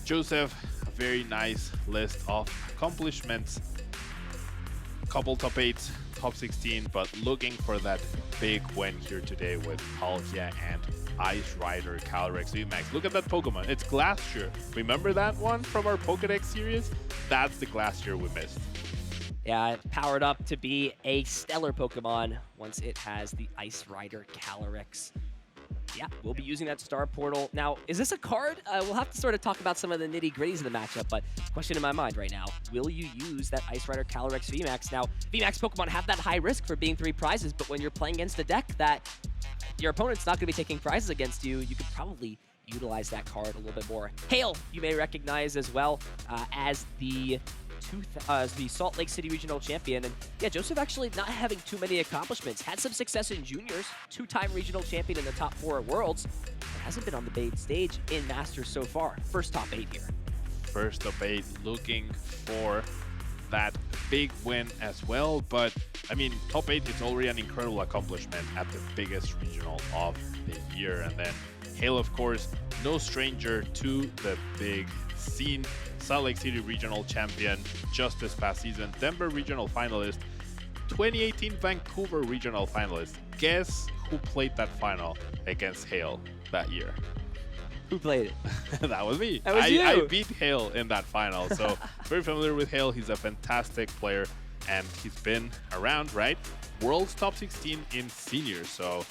Joseph, a very nice list of accomplishments. Couple top 8s, top 16, but looking for that big win here today with Palkia and Ice Rider Calyrex VMAX. Look at that Pokemon. It's Glacier. Remember that one from our Pokedex series? That's the Glacier we missed. Yeah, it powered up to be a stellar Pokemon once it has the Ice Rider Calyrex. Yeah, we'll be using that Star Portal. Now, is this a card? We'll have to sort of talk about some of the nitty-gritties of the matchup, but question in my mind right now, will you use that Ice Rider Calyrex VMAX? Now, VMAX Pokemon have that high risk for being 3 prizes, but when you're playing against a deck that your opponent's not going to be taking prizes against you, you could probably utilize that card a little bit more. Hale, you may recognize as well as the Salt Lake City Regional Champion. And yeah, Joseph actually not having too many accomplishments. Had some success in juniors, 2-time Regional Champion in the top 4 at Worlds, but hasn't been on the main stage in Masters so far. First top 8 here. First top 8, looking for that big win as well. But I mean, top 8 is already an incredible accomplishment at the biggest regional of the year. And then Hale, of course, no stranger to the big scene. Salt Lake City Regional Champion just this past season, Denver Regional Finalist, 2018 Vancouver Regional Finalist. Guess who played that final against Hale that year? Who played it? That was me. That was you. I beat Hale in that final, so very familiar with Hale. He's a fantastic player, and he's been around, right? World's top 16 in seniors, so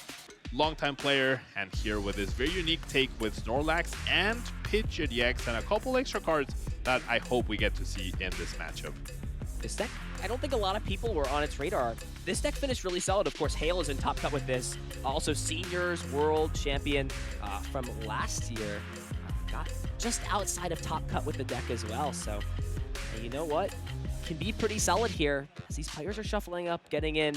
long-time player, and here with his very unique take with Snorlax and Pidgeot EX and a couple extra cards that I hope we get to see in this matchup. This deck, I don't think a lot of people were on its radar. This deck finished really solid. Of course, Hale is in top cut with this. Also, Seniors World Champion from last year. Got just outside of top cut with the deck as well. So, you know what? Can be pretty solid here as these players are shuffling up, getting in.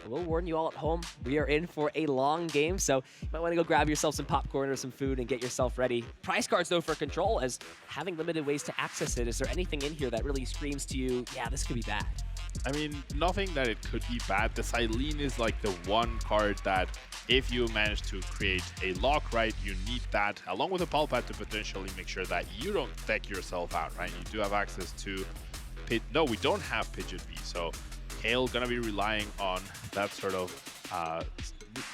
We'll warn you all at home, we are in for a long game, so you might want to go grab yourself some popcorn or some food and get yourself ready. Prize cards, though, for control, as having limited ways to access it. Is there anything in here that really screams to you, yeah, this could be bad? I mean, nothing that it could be bad. The Silene is like the one card that if you manage to create a lock, right, you need that along with a Palpad to potentially make sure that you don't deck yourself out, right? You do have access to no, we don't have Pidgeot V, so Hale gonna be relying on that sort of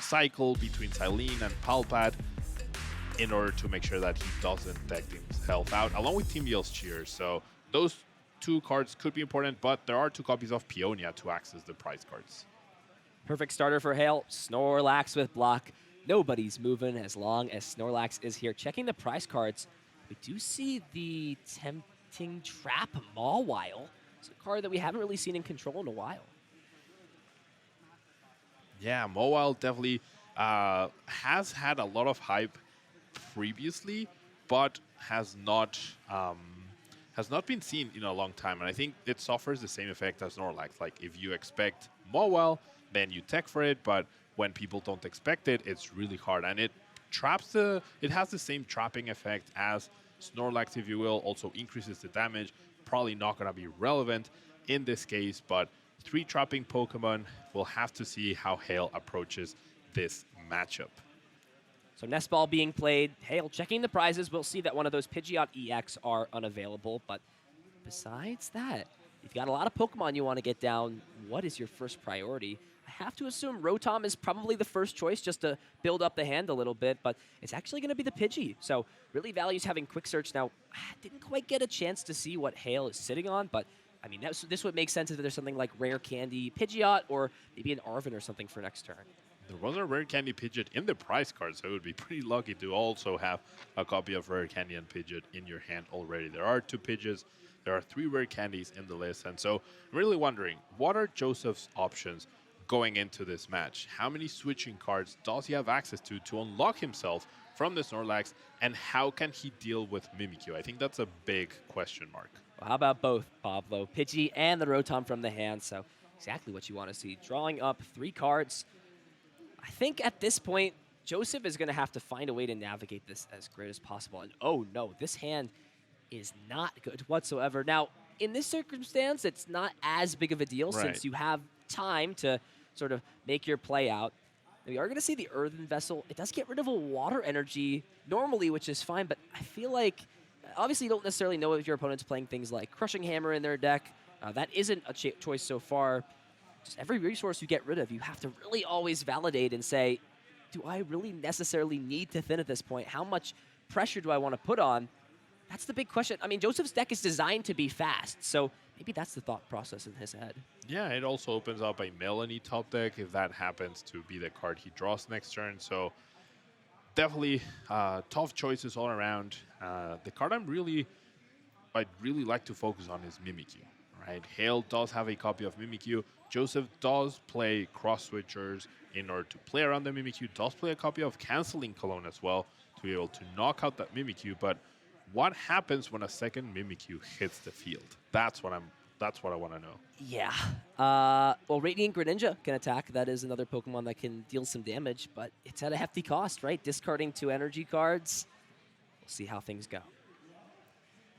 cycle between Silene and Palpad in order to make sure that he doesn't deck himself out, along with Team Yell's Cheers. So those 2 cards could be important, but there are 2 copies of Peonia to access the prize cards. Perfect starter for Hale. Snorlax with block. Nobody's moving as long as Snorlax is here. Checking the prize cards, we do see the Tempting Trap Mawile. It's a card that we haven't really seen in control in a while. Yeah, Mawile definitely has had a lot of hype previously, but has not been seen in a long time. And I think it suffers the same effect as Snorlax. Like, if you expect Mawile, then you tech for it, but when people don't expect it, it's really hard. And it has the same trapping effect as Snorlax, if you will, also increases the damage. Probably not going to be relevant in this case, but 3 trapping Pokemon. We'll have to see how Hale approaches this matchup. So Nest Ball being played. Hale checking the prizes. We'll see that one of those Pidgeot EX are unavailable, but besides that, you've got a lot of Pokemon you want to get down. What is your first priority? I have to assume Rotom is probably the first choice just to build up the hand a little bit, but it's actually going to be the Pidgey. So really values having Quick Search. Now, I didn't quite get a chance to see what Hale is sitting on, but I mean, this would make sense if there's something like Rare Candy Pidgeot or maybe an Arven or something for next turn. There was a Rare Candy Pidgeot in the prize card, so it would be pretty lucky to also have a copy of Rare Candy and Pidgeot in your hand already. There are 2 Pidgeots, there are 3 Rare Candies in the list, and so I'm really wondering, what are Joseph's options going into this match? How many switching cards does he have access to unlock himself from the Snorlax, and how can he deal with Mimikyu? I think that's a big question mark. Well, how about both, Pablo? Pidgey and the Rotom from the hand, so exactly what you want to see. Drawing up 3 cards. I think at this point, Joseph is going to have to find a way to navigate this as great as possible. And oh no, this hand is not good whatsoever. Now, in this circumstance, it's not as big of a deal since you have time to sort of make your play out. We are going to see the Earthen Vessel. It does get rid of a water energy normally, which is fine, but I feel like Obviously, you don't necessarily know if your opponent's playing things like Crushing Hammer in their deck. That isn't a choice so far. Just every resource you get rid of, you have to really always validate and say, do I really necessarily need to thin at this point? How much pressure do I want to put on? That's the big question. I mean, Joseph's deck is designed to be fast, so maybe that's the thought process in his head. Yeah, it also opens up a Melanie top deck if that happens to be the card he draws next turn. So definitely tough choices all around. The card I'd really like to focus on is Mimikyu. Right, Hale does have a copy of Mimikyu. Joseph does play cross switchers in order to play around the Mimikyu. Does play a copy of Canceling Cologne as well to be able to knock out that Mimikyu. But what happens when a second Mimikyu hits the field? That's what I want to know. Yeah. Well, Radiant Greninja can attack. That is another Pokemon that can deal some damage, but it's at a hefty cost, right? Discarding 2 energy cards. We'll see how things go.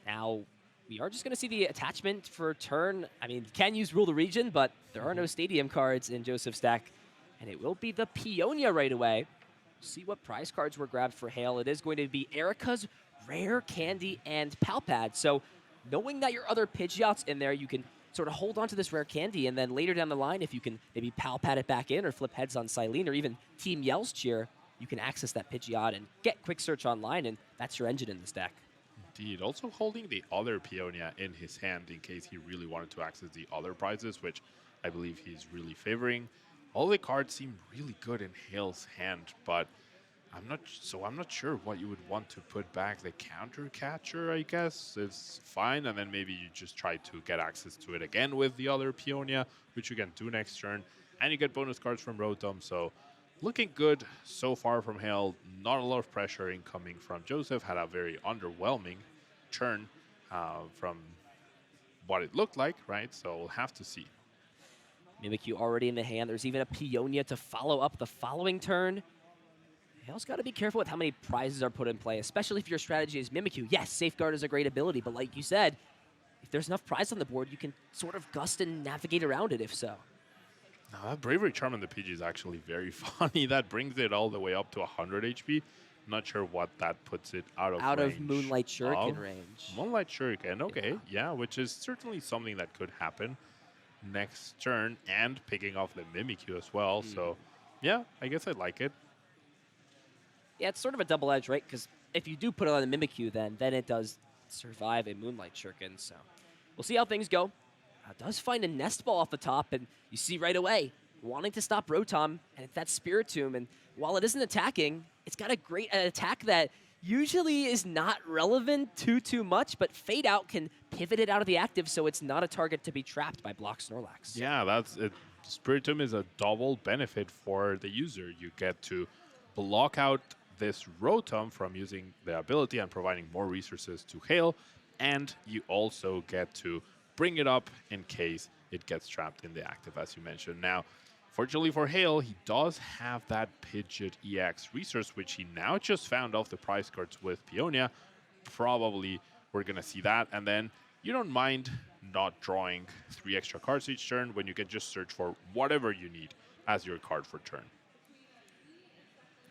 Now, we are just going to see the attachment for turn. I mean, you can use Rule the Region, but there are no Stadium cards in Joseph's deck. And it will be the Peonia right away. See what prize cards were grabbed for Hale. It is going to be Erica's Rare Candy and Palpad. So knowing that your other Pidgeot's in there, you can sort of hold on to this Rare Candy, and then later down the line, if you can maybe Palpad it back in or flip heads on Silene or even Team Yell's Cheer, you can access that Pidgeot and get Quick Search online, and that's your engine in this deck. Indeed. Also holding the other Peonia in his hand in case he really wanted to access the other prizes, which I believe he's really favoring. All the cards seem really good in Hale's hand, but I'm not sure what you would want to put back. The Counter Catcher, I guess, is fine, and then maybe you just try to get access to it again with the other Peonia, which you can do next turn, and you get bonus cards from Rotom. So looking good so far from Hale. Not a lot of pressure incoming from Joseph. Had a very underwhelming turn from what it looked like, right? So we'll have to see. Mimikyu already in the hand. There's even a Peonia to follow up the following turn. Hale's got to be careful with how many prizes are put in play, especially if your strategy is Mimikyu. Yes, Safeguard is a great ability, but like you said, if there's enough prize on the board, you can sort of gust and navigate around it if so. Now, that Bravery Charm on the PG is actually very funny. That brings it all the way up to 100 HP. Not sure what that puts it out of range. Out of Moonlight Shuriken range. Moonlight Shuriken, okay. Yeah, which is certainly something that could happen next turn, and picking off the Mimikyu as well. So, yeah, I guess I like it. Yeah, it's sort of a double edge, right? Because if you do put it on the Mimikyu, then it does survive a Moonlight Shuriken. So we'll see how things go. Does find a Nest Ball off the top, and you see right away, wanting to stop Rotom, and it's that Spiritomb. And while it isn't attacking, it's got a great attack that usually is not relevant too much, but Fade Out can pivot it out of the active, so it's not a target to be trapped by Block Snorlax. Yeah, that's it. Spiritomb is a double benefit for the user. You get to block out this Rotom from using the ability and providing more resources to Hale, and you also get to bring it up in case it gets trapped in the active, as you mentioned. Now, fortunately for Hale, he does have that Pidgeot EX resource, which he now just found off the prize cards with Peonia. Probably we're going to see that, and then you don't mind not drawing 3 extra cards each turn when you can just search for whatever you need as your card for turn.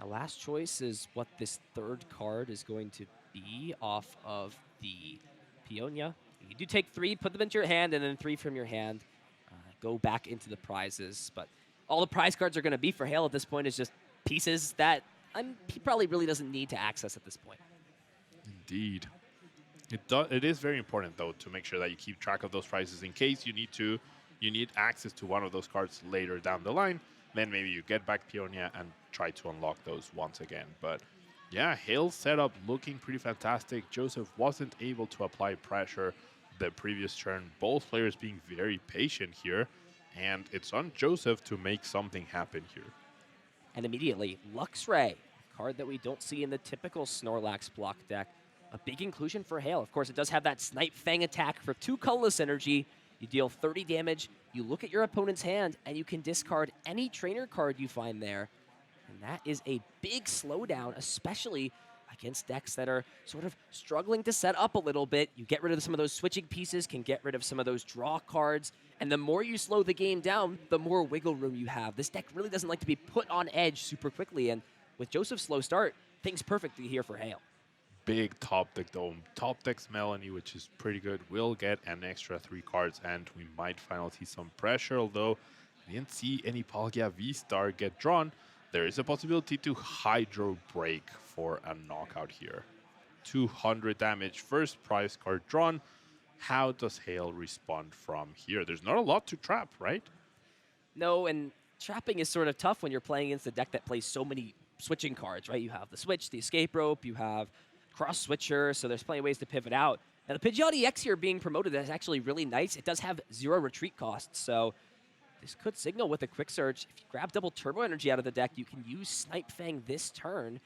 Now, last choice is what this third card is going to be off of the Peonia. You do take 3, put them into your hand, and then 3 from your hand. Go back into the prizes. But all the prize cards are going to be for Hale at this point is just pieces that he probably really doesn't need to access at this point. Indeed. It is very important, though, to make sure that you keep track of those prizes in case you need access to one of those cards later down the line. Then maybe you get back Peonia and try to unlock those once again. But yeah, Hale's setup looking pretty fantastic. Joseph wasn't able to apply pressure the previous turn. Both players being very patient here. And it's on Joseph to make something happen here. And immediately, Luxray, a card that we don't see in the typical Snorlax block deck. A big inclusion for Hale. Of course, it does have that Snipe Fang attack for 2 colorless energy. You deal 30 damage, you look at your opponent's hand, and you can discard any trainer card you find there. And that is a big slowdown, especially against decks that are sort of struggling to set up a little bit. You get rid of some of those switching pieces, can get rid of some of those draw cards, and the more you slow the game down, the more wiggle room you have. This deck really doesn't like to be put on edge super quickly, and with Joseph's slow start, things perfectly here for Hale. big top deck dome. Top deck's Melanie, which is pretty good, will get an extra 3 cards, and we might finally see some pressure, although we didn't see any Palkia V-Star get drawn. There is a possibility to Hydro Break for a knockout here. 200 damage, first prize card drawn. How does Hale respond from here? There's not a lot to trap, right? No, and trapping is sort of tough when you're playing against a deck that plays so many switching cards, right? You have the switch, the escape rope, you have cross switcher, so there's plenty of ways to pivot out. Now, the Pidgeot EX here being promoted is actually really nice. It does have 0 retreat costs, so this could signal with a quick search. If you grab double turbo energy out of the deck, you can use Snipe Fang this turn,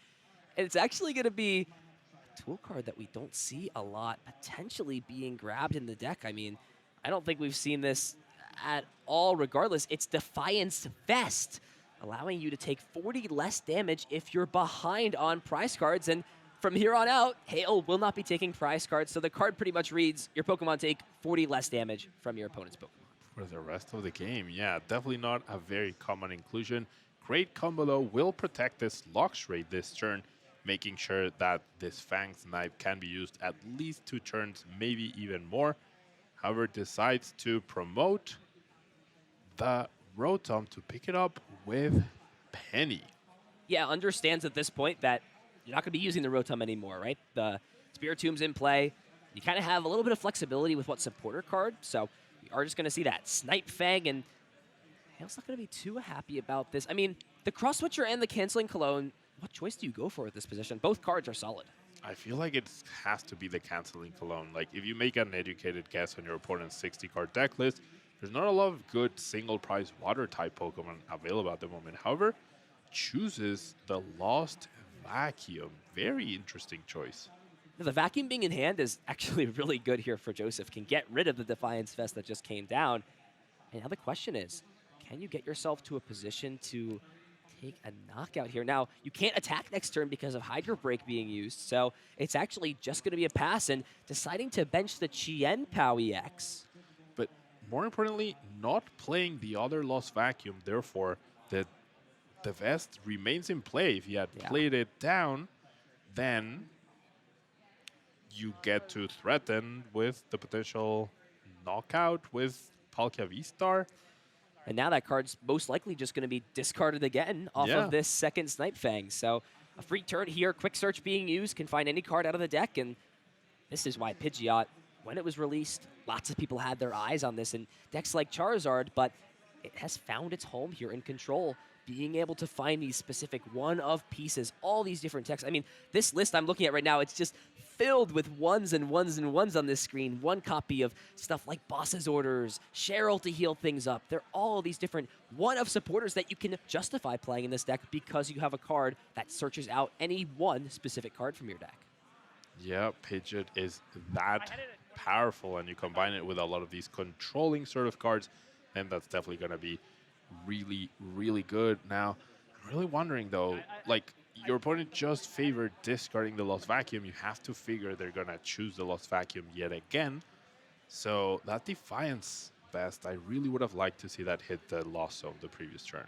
and it's actually going to be a tool card that we don't see a lot potentially being grabbed in the deck. I mean, I don't think we've seen this at all regardless. It's Defiance Vest, allowing you to take 40 less damage if you're behind on prize cards. And from here on out, Hale will not be taking prize cards, so the card pretty much reads, your Pokemon take 40 less damage from your opponent's Pokemon. For the rest of the game, yeah, definitely not a very common inclusion. Great combo though, will protect this Luxray this turn, making sure that this Fang Snipe can be used at least 2 turns, maybe even more. However, decides to promote the Rotom to pick it up with Penny. Yeah, understands at this point that you're not going to be using the Rotom anymore, right? The Spiritom's in play. You kind of have a little bit of flexibility with what supporter card, so we are just going to see that Snipe Fang, and Hale's not going to be too happy about this. I mean, the Cross Switcher and the Canceling Cologne, what choice do you go for at this position? Both cards are solid. I feel like it has to be the Canceling Cologne. Like, if you make an educated guess on your opponent's 60-card deck list, there's not a lot of good single-price Water-type Pokemon available at the moment. However, chooses the Lost Vacuum. Very interesting choice. The Vacuum being in hand is actually really good here for Joseph. Can get rid of the Defiance Vest that just came down. And now the question is, can you get yourself to a position to take a knockout here? Now, you can't attack next turn because of Hydro Break being used, so it's actually just going to be a pass, and deciding to bench the Chien Pao EX. But more importantly, not playing the other Lost Vacuum, therefore the Vest remains in play. If you had played it down, then you get to threaten with the potential knockout with Palkia V-Star. And now that card's most likely just going to be discarded again off of this second Snipe Fang. So a free turn here, quick search being used, can find any card out of the deck. And this is why Pidgeot, when it was released, lots of people had their eyes on this in decks like Charizard, but it has found its home here in Control, being able to find these specific one-of pieces, all these different texts. I mean, this list I'm looking at right now, it's just filled with ones and ones and ones on this screen. One copy of stuff like Boss's Orders, Cheryl to heal things up. They're all these different one-of supporters that you can justify playing in this deck because you have a card that searches out any one specific card from your deck. Yeah, Pidgeot is that powerful, and you combine it with a lot of these controlling sort of cards, and that's definitely going to be really, really good. Now, I'm really wondering, though, like, your opponent just favored discarding the Lost Vacuum. You have to figure they're going to choose the Lost Vacuum yet again. So that Defiance Vest, I really would have liked to see that hit the Lost Zone the previous turn.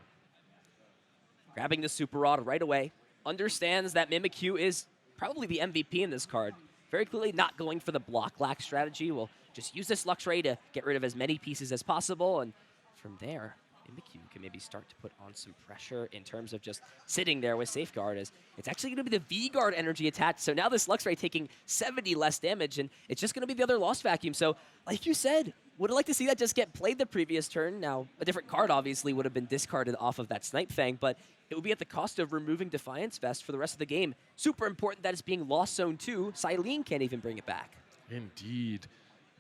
Grabbing the Super Rod right away. Understands that Mimikyu is probably the MVP in this card. Very clearly not going for the block lack strategy. We'll just use this Luxray to get rid of as many pieces as possible. And from there, Mimikyu can maybe start to put on some pressure in terms of just sitting there with Safeguard, as it's actually going to be the V-Guard energy attached. So now this Luxray taking 70 less damage, and it's just going to be the other Lost Vacuum. So like you said, would have liked to see that just get played the previous turn. Now, a different card obviously would have been discarded off of that Snipe Fang, but it would be at the cost of removing Defiance Vest for the rest of the game. Super important that it's being Lost Zone 2. Silene can't even bring it back. Indeed.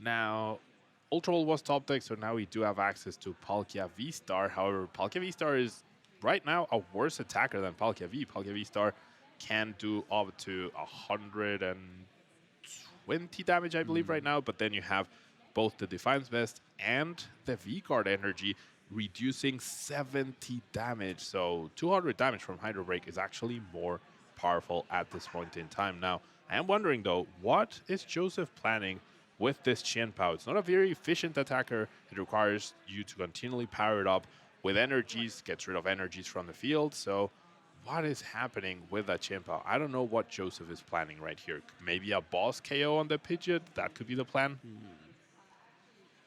Now, Ultra Ball was top deck, so now we do have access to Palkia V-Star. However, Palkia V-Star is right now a worse attacker than Palkia V. Palkia V-Star can do up to 120 damage, I believe, right now. But then you have both the Defiance Vest and the V-Guard energy reducing 70 damage. So 200 damage from Hydro Break is actually more powerful at this point in time. Now, I am wondering, though, what is Joseph planning with this Chien Pao? It's not a very efficient attacker. It requires you to continually power it up with energies, gets rid of energies from the field. So what is happening with that Chimpa? I don't know what Joseph is planning right here. Maybe a boss KO on the Pidgeot? That could be the plan.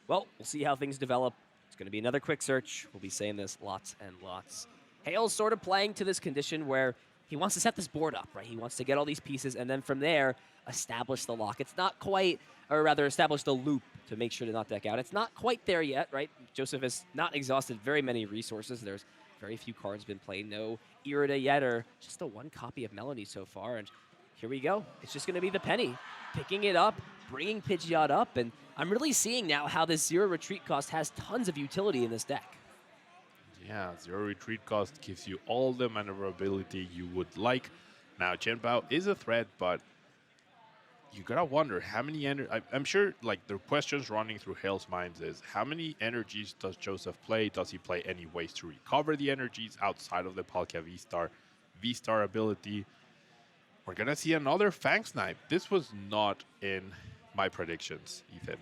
Well, we'll see how things develop. It's going to be another quick search. We'll be saying this lots and lots. Hale's sort of playing to this condition where he wants to set this board up, right? He wants to get all these pieces and then from there establish the lock. It's not quite, or rather establish the loop to make sure to not deck out. It's not quite there yet, right? Joseph has not exhausted very many resources. There's very few cards been played. No Irida yet, or just the one copy of Melanie so far. And here we go. It's just going to be the Penny. Picking it up, bringing Pidgeot up, and I'm really seeing now how this 0 retreat cost has tons of utility in this deck. Yeah, 0 retreat cost gives you all the maneuverability you would like. Now, Chenpao is a threat, but you gotta wonder how many I'm sure, like, the questions running through Hale's minds is how many energies does Joseph play? Does he play any ways to recover the energies outside of the Palkia V-Star ability? We're gonna see another Fang Snipe. This was not in my predictions, Ethan.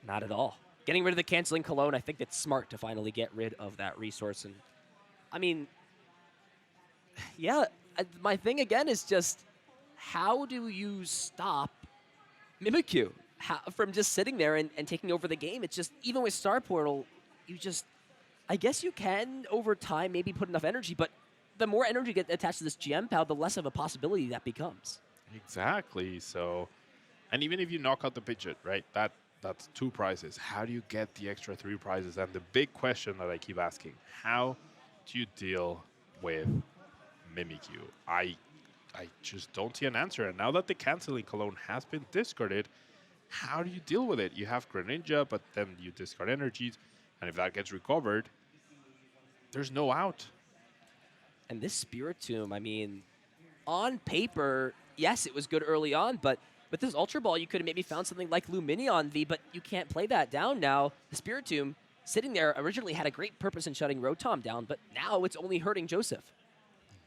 Not at all. Getting rid of the canceling cologne, I think it's smart to finally get rid of that resource. And I mean, yeah, my thing again is just how do you stop Mimikyu from just sitting there and taking over the game? It's just, even with Star Portal, I guess you can over time maybe put enough energy, but the more energy gets attached to this GM pal, the less of a possibility that becomes. Exactly. So, and even if you knock out the Pidgeot, right, that's 2 prizes. How do you get the extra 3 prizes? And the big question that I keep asking, how do you deal with Mimikyu? I just don't see an answer. And now that the canceling cologne has been discarded, how do you deal with it? You have Greninja, but then you discard energies, and if that gets recovered, there's no out. And this Spiritomb, I mean, on paper, yes, it was good early on, but with this Ultra Ball, you could have maybe found something like Luminion V, but you can't play that down now. The Spiritomb, sitting there, originally had a great purpose in shutting Rotom down, but now it's only hurting Joseph.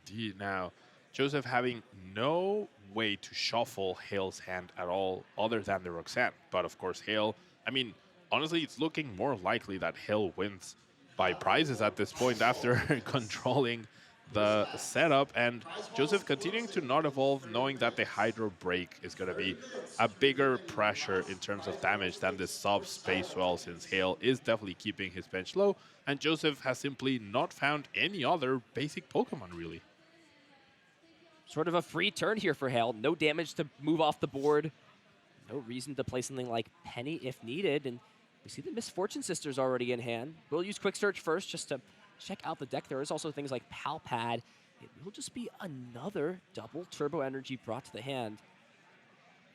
Indeed. Now, Joseph having no way to shuffle Hale's hand at all other than the Roxanne. But of course, Hale, I mean, honestly, it's looking more likely that Hale wins by prizes at this point after controlling the setup, and Joseph continuing to not evolve, knowing that the Hydro Break is going to be a bigger pressure in terms of damage than the sub-Space Swell, since Hale is definitely keeping his bench low, and Joseph has simply not found any other basic Pokemon, really. Sort of a free turn here for Hale. No damage to move off the board. No reason to play something like Penny if needed, and we see the Misfortune Sisters already in hand. We'll use Quick Search first just to check out the deck. There is also things like Palpad. It will just be another double Turbo Energy brought to the hand.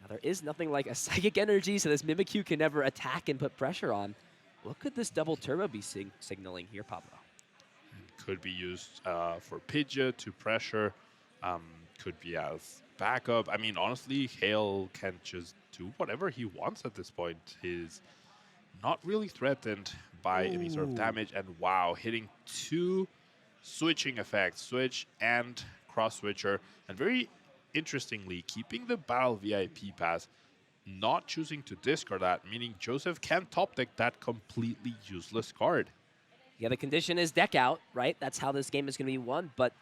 Now, there is nothing like a Psychic Energy, so this Mimikyu can never attack and put pressure on. What could this double Turbo be signaling here, Pablo? Could be used for Pidgeot to pressure. Could be as backup. I mean, honestly, Hale can just do whatever he wants at this point. He's not really threatened by any sort of damage, and wow, hitting 2 switching effects, switch and cross switcher, and very interestingly keeping the battle VIP pass, not choosing to discard that, meaning Joseph can top deck that completely useless card. Yeah, the condition is deck out, right? That's how this game is going to be won, but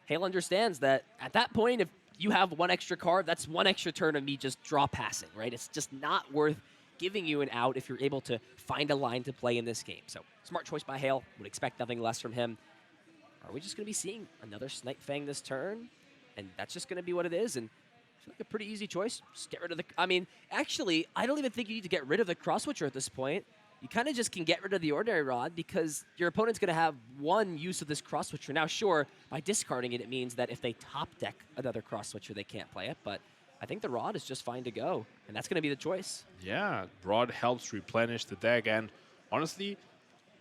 Hale understands that at that point, if you have 1 extra card, that's 1 extra turn of me just draw passing, right? It's just not worth giving you an out if you're able to find a line to play in this game. So, smart choice by Hale. Would expect nothing less from him. Are we just going to be seeing another Snipe Fang this turn? And that's just going to be what it is. And I feel like a pretty easy choice. Just get rid of the... I mean, actually, I don't even think you need to get rid of the Cross Switcher at this point. You kind of just can get rid of the Ordinary Rod because your opponent's going to have 1 use of this Cross Switcher. Now, sure, by discarding it, it means that if they top deck another Cross Switcher, they can't play it. But I think the Rod is just fine to go, and that's going to be the choice. Yeah, Rod helps replenish the deck, and honestly,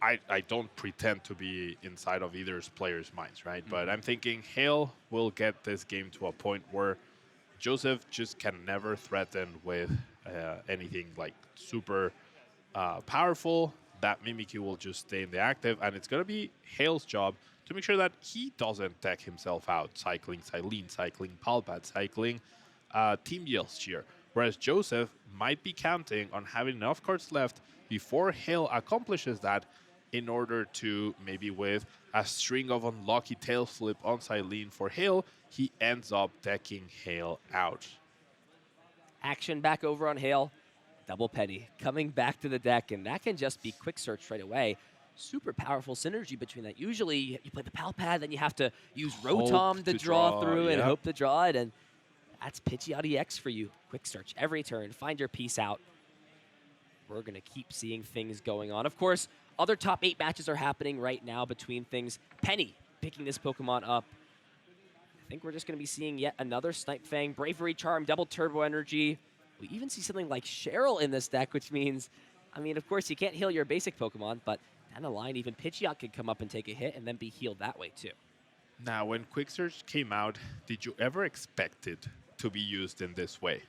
I don't pretend to be inside of either player's minds, right? But I'm thinking Hale will get this game to a point where Joseph just can never threaten with anything like super powerful. That Mimikyu will just stay in the active, and it's going to be Hale's job to make sure that he doesn't deck himself out, cycling Silene, cycling Palpad, cycling Team Yell's Cheer. Whereas Joseph might be counting on having enough cards left before Hale accomplishes that in order to maybe with a string of unlucky tail flip on Silene for Hale, he ends up decking Hale out. Action back over on Hale. Double Penny coming back to the deck, and that can just be quick search right away. Super powerful synergy between that. Usually you play the Pal Pad, then you have to use Rotom to draw through and hope to draw it, and that's Pidgeot EX for you. Quick search every turn, find your piece out. We're going to keep seeing things going on. Of course, other top 8 matches are happening right now between things. Penny picking this Pokemon up. I think we're just going to be seeing yet another Snipe Fang, Bravery Charm, Double Turbo Energy. We even see something like Cheryl in this deck, which means, I mean, of course, you can't heal your basic Pokemon, but down the line, even Pidgeot could come up and take a hit and then be healed that way, too. Now, when Quick Search came out, did you ever expect it to be used in this way?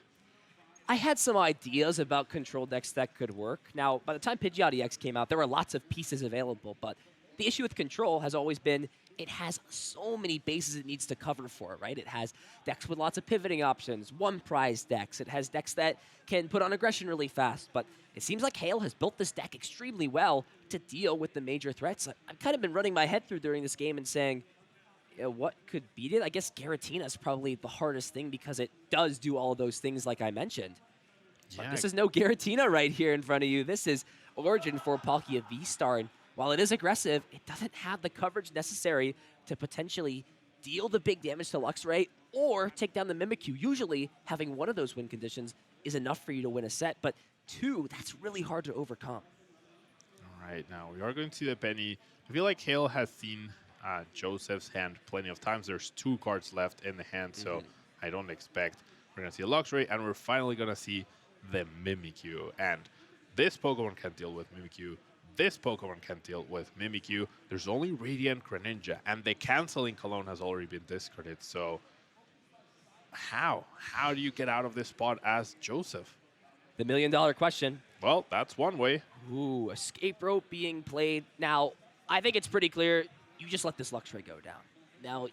I had some ideas about control decks that could work. Now, by the time Pidgeot EX came out, there were lots of pieces available, but the issue with control has always been it has so many bases it needs to cover for, right? It has decks with lots of pivoting options, one prize decks. It has decks that can put on aggression really fast, but it seems like Hale has built this deck extremely well to deal with the major threats. I've kind of been running my head through during this game and saying, what could beat it? I guess Giratina is probably the hardest thing because it does do all of those things like I mentioned. Yeah. But this is no Giratina right here in front of you. This is Origin for Palkia V-Star, and while it is aggressive, it doesn't have the coverage necessary to potentially deal the big damage to Luxray or take down the Mimikyu. Usually, having one of those win conditions is enough for you to win a set, but two, that's really hard to overcome. All right, now we are going to see the Penny. I feel like Hale has seen Joseph's hand plenty of times. There's 2 cards left in the hand, so I don't expect we're going to see a Luxray, and we're finally going to see the Mimikyu. And this Pokemon can deal with Mimikyu. This Pokemon can deal with Mimikyu. There's only Radiant Greninja, and the Canceling Cologne has already been discarded. So how? How do you get out of this spot as Joseph? The million-dollar question. Well, that's one way. Ooh, Escape Rope being played. Now, I think it's pretty clear you just let this Luxray go down. Now,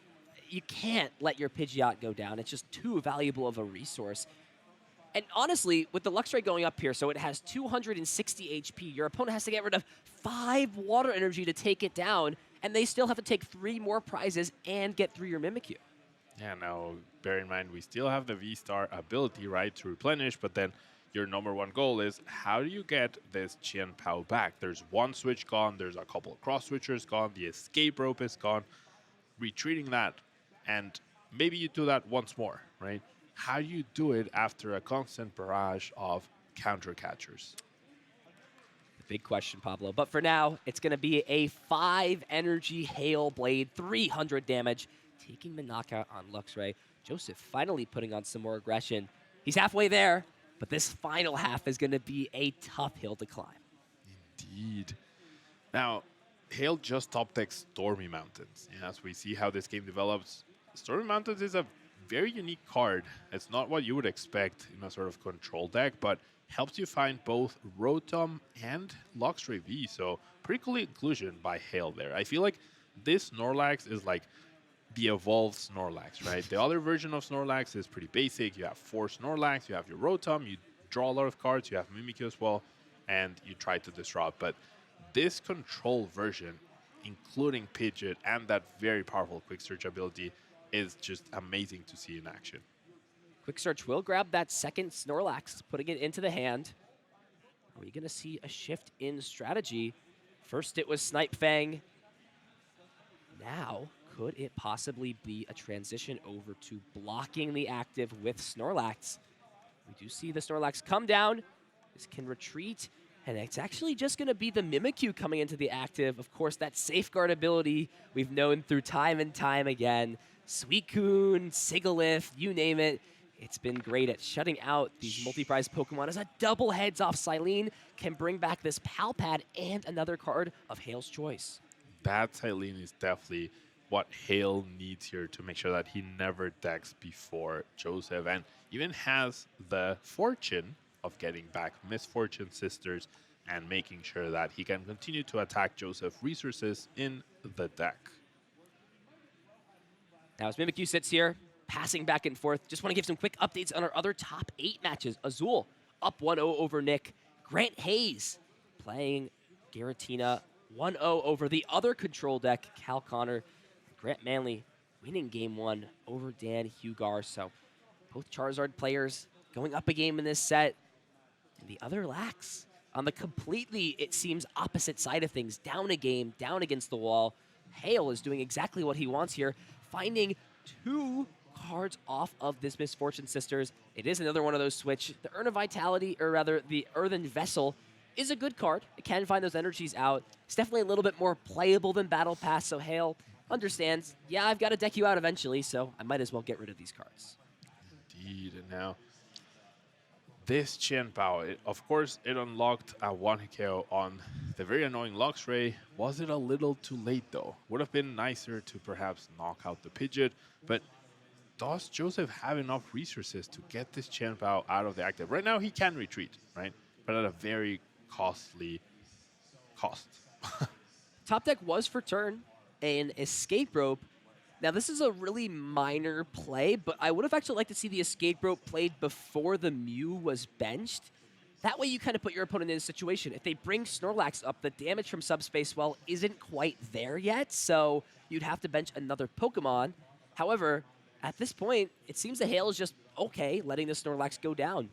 you can't let your Pidgeot go down. It's just too valuable of a resource. And honestly, with the Luxray going up here, so it has 260 HP, your opponent has to get rid of 5 water energy to take it down, and they still have to take 3 more prizes and get through your Mimikyu. Yeah, now, bear in mind, we still have the V-Star ability, right, to replenish, but then your number 1 goal is how do you get this Qian Pao back? There's 1 switch gone, there's a couple of cross-switchers gone, the Escape Rope is gone. Retreating that, and maybe you do that once more, right? How do you do it after a constant barrage of counter catchers? The big question, Pablo. But for now, it's going to be a 5 energy Hail Blade, 300 damage, taking the knockout on Luxray. Joseph finally putting on some more aggression. He's halfway there, but this final half is going to be a tough hill to climb. Indeed. Now, Hale just top decks Stormy Mountains. And as we see how this game develops, Stormy Mountains is a very unique card. It's not what you would expect in a sort of control deck, but helps you find both Rotom and Luxray V. So pretty cool inclusion by Hale there. I feel like this Snorlax is like the evolved Snorlax, right? The other version of Snorlax is pretty basic. You have 4 Snorlax, you have your Rotom, you draw a lot of cards, you have Mimikyu as well, and you try to disrupt. But this control version, including Pidgeot and that very powerful Quick Search ability, is just amazing to see in action. Quick Search will grab that second Snorlax, putting it into the hand. Are we going to see a shift in strategy? First it was Snipe Fang. Now, could it possibly be a transition over to blocking the active with Snorlax? We do see the Snorlax come down. This can retreat, and it's actually just going to be the Mimikyu coming into the active. Of course, that safeguard ability we've known through time and time again. Suicune, Sigalith, you name it. It's been great at shutting out these multi-prize Pokemon as a double heads off Silene can bring back this Pal Pad and another card of Hale's choice. That Silene is definitely what Hale needs here to make sure that he never decks before Joseph, and even has the fortune of getting back Misfortune Sisters and making sure that he can continue to attack Joseph resources in the deck. Now as Mimikyu sits here, passing back and forth, just want to give some quick updates on our other top 8 matches. Azul up 1-0 over Nick. Grant Hayes playing Giratina 1-0 over the other control deck, Cal Connor. Grant Manley winning game 1 over Dan Hugar. So both Charizard players going up a game in this set. And the other lacks on the completely, it seems, opposite side of things. Down a game, down against the wall. Hale is doing exactly what he wants here, finding 2 cards off of this Misfortune Sisters. It is another one of those switch. The Urn of Vitality, or rather the Earthen Vessel, is a good card. It can find those energies out. It's definitely a little bit more playable than Battle Pass, so Hale understands, yeah, I've got to deck you out eventually, so I might as well get rid of these cards. Indeed, and now this Qian Bao, of course, it unlocked a 1-hit KO on the very annoying Luxray. Was it a little too late, though? Would have been nicer to perhaps knock out the Pidgeot, but does Joseph have enough resources to get this Qian Bao out of the active? Right now, he can retreat, right? But at a very costly cost. Top deck was for turn an Escape Rope. Now, this is a really minor play, but I would have actually liked to see the Escape Rope played before the Mew was benched. That way you kind of put your opponent in a situation. If they bring Snorlax up, the damage from Subspace Well isn't quite there yet, so you'd have to bench another Pokemon. However, at this point, it seems the Hale is just okay letting the Snorlax go down.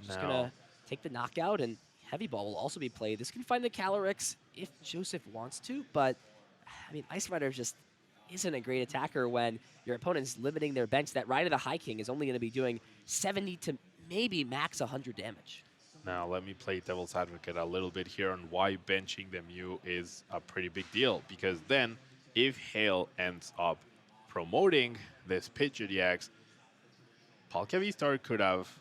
Just going to take the knockout, and Heavy Ball will also be played. This can find the Calyrex if Joseph wants to, but, I mean, Ice Rider just isn't a great attacker when your opponent's limiting their bench. That Ride of the High King is only going to be doing 70 to maybe max 100 damage. Now, let me play devil's advocate a little bit here on why benching the Mew is a pretty big deal. Because then, if Hale ends up promoting this Pidgeot EX, Palkia V-Star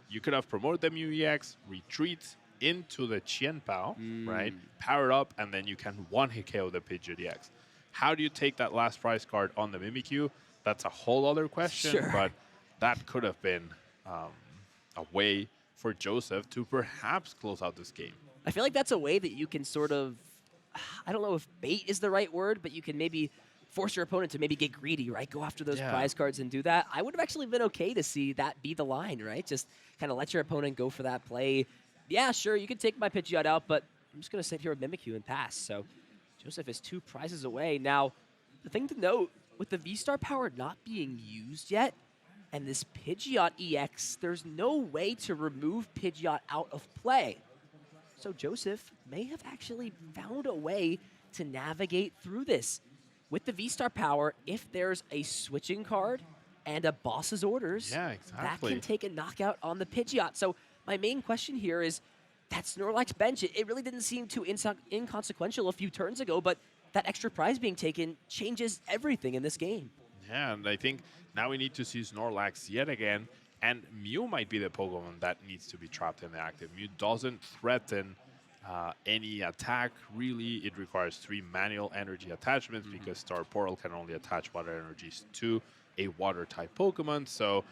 you could have promoted the Mew EX, retreat into the Qian Bao, right? Power up, and then you can 1-hit KO the Pidgeot EX. How do you take that last prize card on the Mimikyu? That's a whole other question, sure. But that could have been a way for Joseph to perhaps close out this game. I feel like that's a way that you can sort of, I don't know if bait is the right word, but you can maybe force your opponent to maybe get greedy, right? Go after those prize cards and do that. I would have actually been okay to see that be the line, right? Just kind of let your opponent go for that play. Yeah, sure, you can take my Pidgeot out, but I'm just going to sit here with Mimikyu and pass. So Joseph is 2 prizes away. Now, the thing to note, with the V-Star power not being used yet, and this Pidgeot EX, there's no way to remove Pidgeot out of play. So Joseph may have actually found a way to navigate through this. With the V-Star power, if there's a switching card and a boss's orders, that can take a knockout on the Pidgeot. So my main question here is, that Snorlax bench, it really didn't seem too inconsequential a few turns ago, but that extra prize being taken changes everything in this game. Yeah, and I think now we need to see Snorlax yet again, and Mew might be the Pokemon that needs to be trapped in the active. Mew doesn't threaten any attack, really. It requires 3 manual energy attachments because Star Portal can only attach water energies to a water-type Pokemon, so